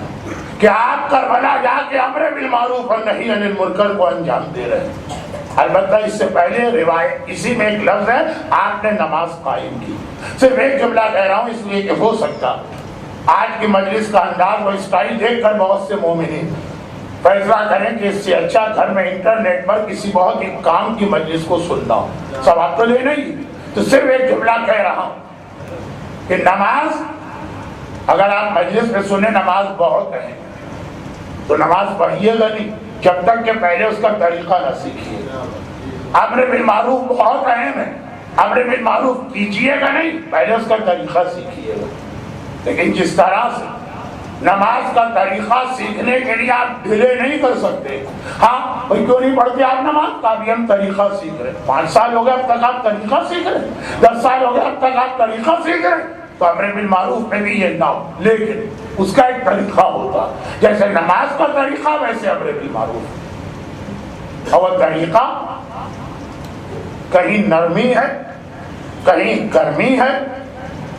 کہ آپ کربلا جا کے امر بالمعروف اور نہی عن المنکر کو انجام دے رہے ہیں۔ البتہ اس سے پہلے روایت اسی میں ایک لفظ ہے، آپ نے نماز قائم کی۔ صرف ایک جملہ کہہ رہا ہوں اس لیے کہ ہو سکتا آج کی مجلس کا انداز و اسٹائل دیکھ کر بہت سے مومنین فیصلہ کریں کہ اس سے اچھا گھر میں انٹرنیٹ پر کسی بہت ہی کام کی مجلس کو سننا ہو. سواب تو لے نہیں, تو صرف ایک جملہ کہہ رہا ہوں کہ نماز اگر آپ مجلس میں سنیں نماز بہت ہے تو نماز پڑھیے گا نہیں جب تک کہ پہلے اس کا طریقہ نہ سیکھیے. امر بالمعروف بہت اہم ہے, امر بالمعروف کیجیے گا نہیں پہلے اس کا طریقہ سیکھیے گا. لیکن جس طرح سے نماز کا طریقہ سیکھنے کے لیے آپ ڈیلے نہیں کر سکتے, ہاں بھائی کیوں نہیں پڑھتے آپ نماز کا, بھی ہم طریقہ سیکھ رہے, 5 سال ہو گئے اب تک آپ طریقہ سیکھ رہے, 10 سال ہو گئے اب تک آپ طریقہ سیکھ رہے, تو امر بالمعروف میں بھی یہ نہ ہو. لیکن اس کا ایک طریقہ ہوتا, جیسے نماز کا طریقہ ویسے امر بالمعروف. اور طریقہ کہیں نرمی ہے, کہیں گرمی ہے,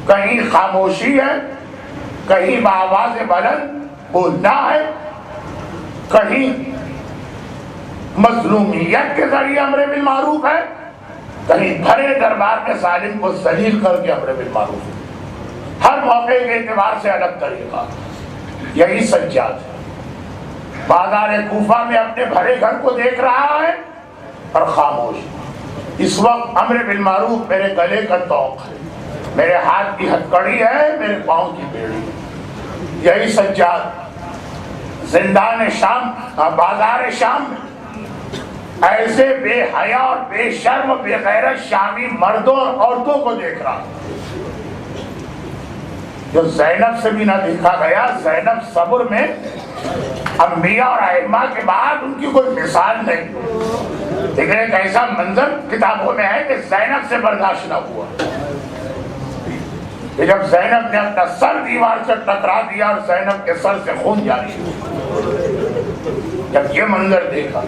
کہیں خاموشی ہے, کہیں بآواز بلند بولنا ہے, کہیں مظلومیت کے ذریعے امر بالمعروف ہے, کہیں بھرے دربار میں ظالم کو ذلیل کر کے امر بالمعروف ہے. ہر موقع کے اعتبار سے الگ طریقہ. یہی سجاد ہے, بازار کوفہ میں اپنے بھرے گھر کو دیکھ رہا ہے اور خاموش. اس وقت امر بالمعروف میرے گلے کا توق ہے, میرے ہاتھ کی ہتھکڑی ہے, میرے پاؤں کی بیڑی ہے. یہی سجاد زندان شام, بازار شام میں ایسے بے حیا اور بے شرم بے غیرت شامی مردوں اور عورتوں کو دیکھ رہا جو زینب سے بھی نہ دیکھا گیا. زینب صبر میں انبیاء اور ائمہ کے بعد ان کی کوئی مثال نہیں, لیکن ایک ایسا منظر کتابوں میں ہے کہ زینب سے برداشت نہ ہوا کہ جب زینب نے اپنا سر دیوار سے ٹکرا دیا اور زینب کے سر سے خون جاری ہوا. جب یہ منظر دیکھا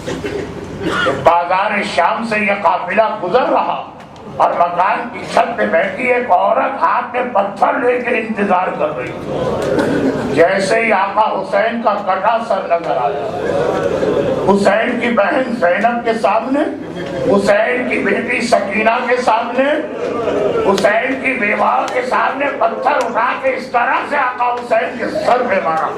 کہ بازار شام سے یہ قافلہ گزر رہا اور مکان کی چھت پہ بیٹھی ایک عورت ہاتھ میں پتھر لے کے انتظار کر رہی تھی, جیسے ہی آقا حسین کا کٹا سر نظر آیا, حسین کی بہن زینب کے سامنے, حسین کی بیٹی سکینہ کے سامنے, حسین کی بیوہ کے سامنے پتھر اٹھا کے اس طرح سے آقا حسین کے سر پہ مارا.